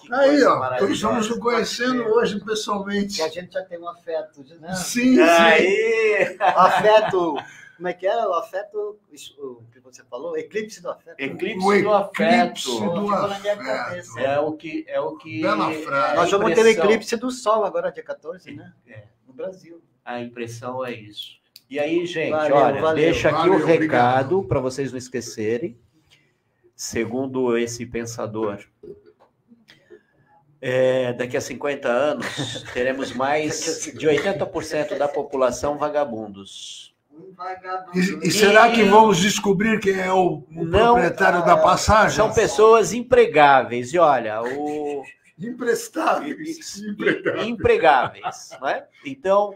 Que Aí, coisa ó, maravilhosa. estamos nos conhecendo hoje pessoalmente. Que a gente já tem um afeto, né? Sim, sim. Aí, Afeto. Como é que é? O afeto. O que você falou? Eclipse do afeto. eclipse O do afeto. eclipse Pô, do ficou na minha afeto. cabeça. É o que Bela frase. Nós vamos ter o impressão. eclipse do Sol agora, dia 14, né? É. No Brasil. A impressão é isso. E aí, gente, Valeu, olha, valeu. deixa aqui Valeu, o recado obrigado. para vocês não esquecerem. Segundo esse pensador, daqui a 50 anos teremos mais de 80% da população vagabundos. E será que vamos descobrir quem é o Não, proprietário da passagem? São pessoas empregáveis. E olha, Imprestáveis. empregáveis, não é? Então,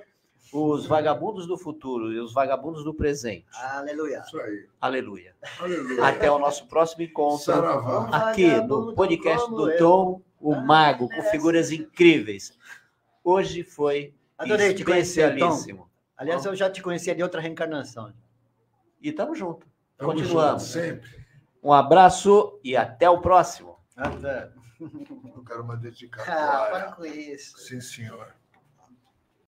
os vagabundos do futuro e os vagabundos do presente. Aleluia. Isso aí. Aleluia. Aleluia. Até o nosso próximo encontro Saravá. aqui no podcast do Tom, o Mago, com figuras incríveis. Hoje foi Adorei te conhecer, Tom. especialíssimo. Aliás, eu já te conhecia de outra reencarnação. E estamos juntos. Tamo Continuamos. junto, sempre. Um abraço e até o próximo. Até. Eu quero uma Ah, dedicatória. para com isso. Sim, senhor.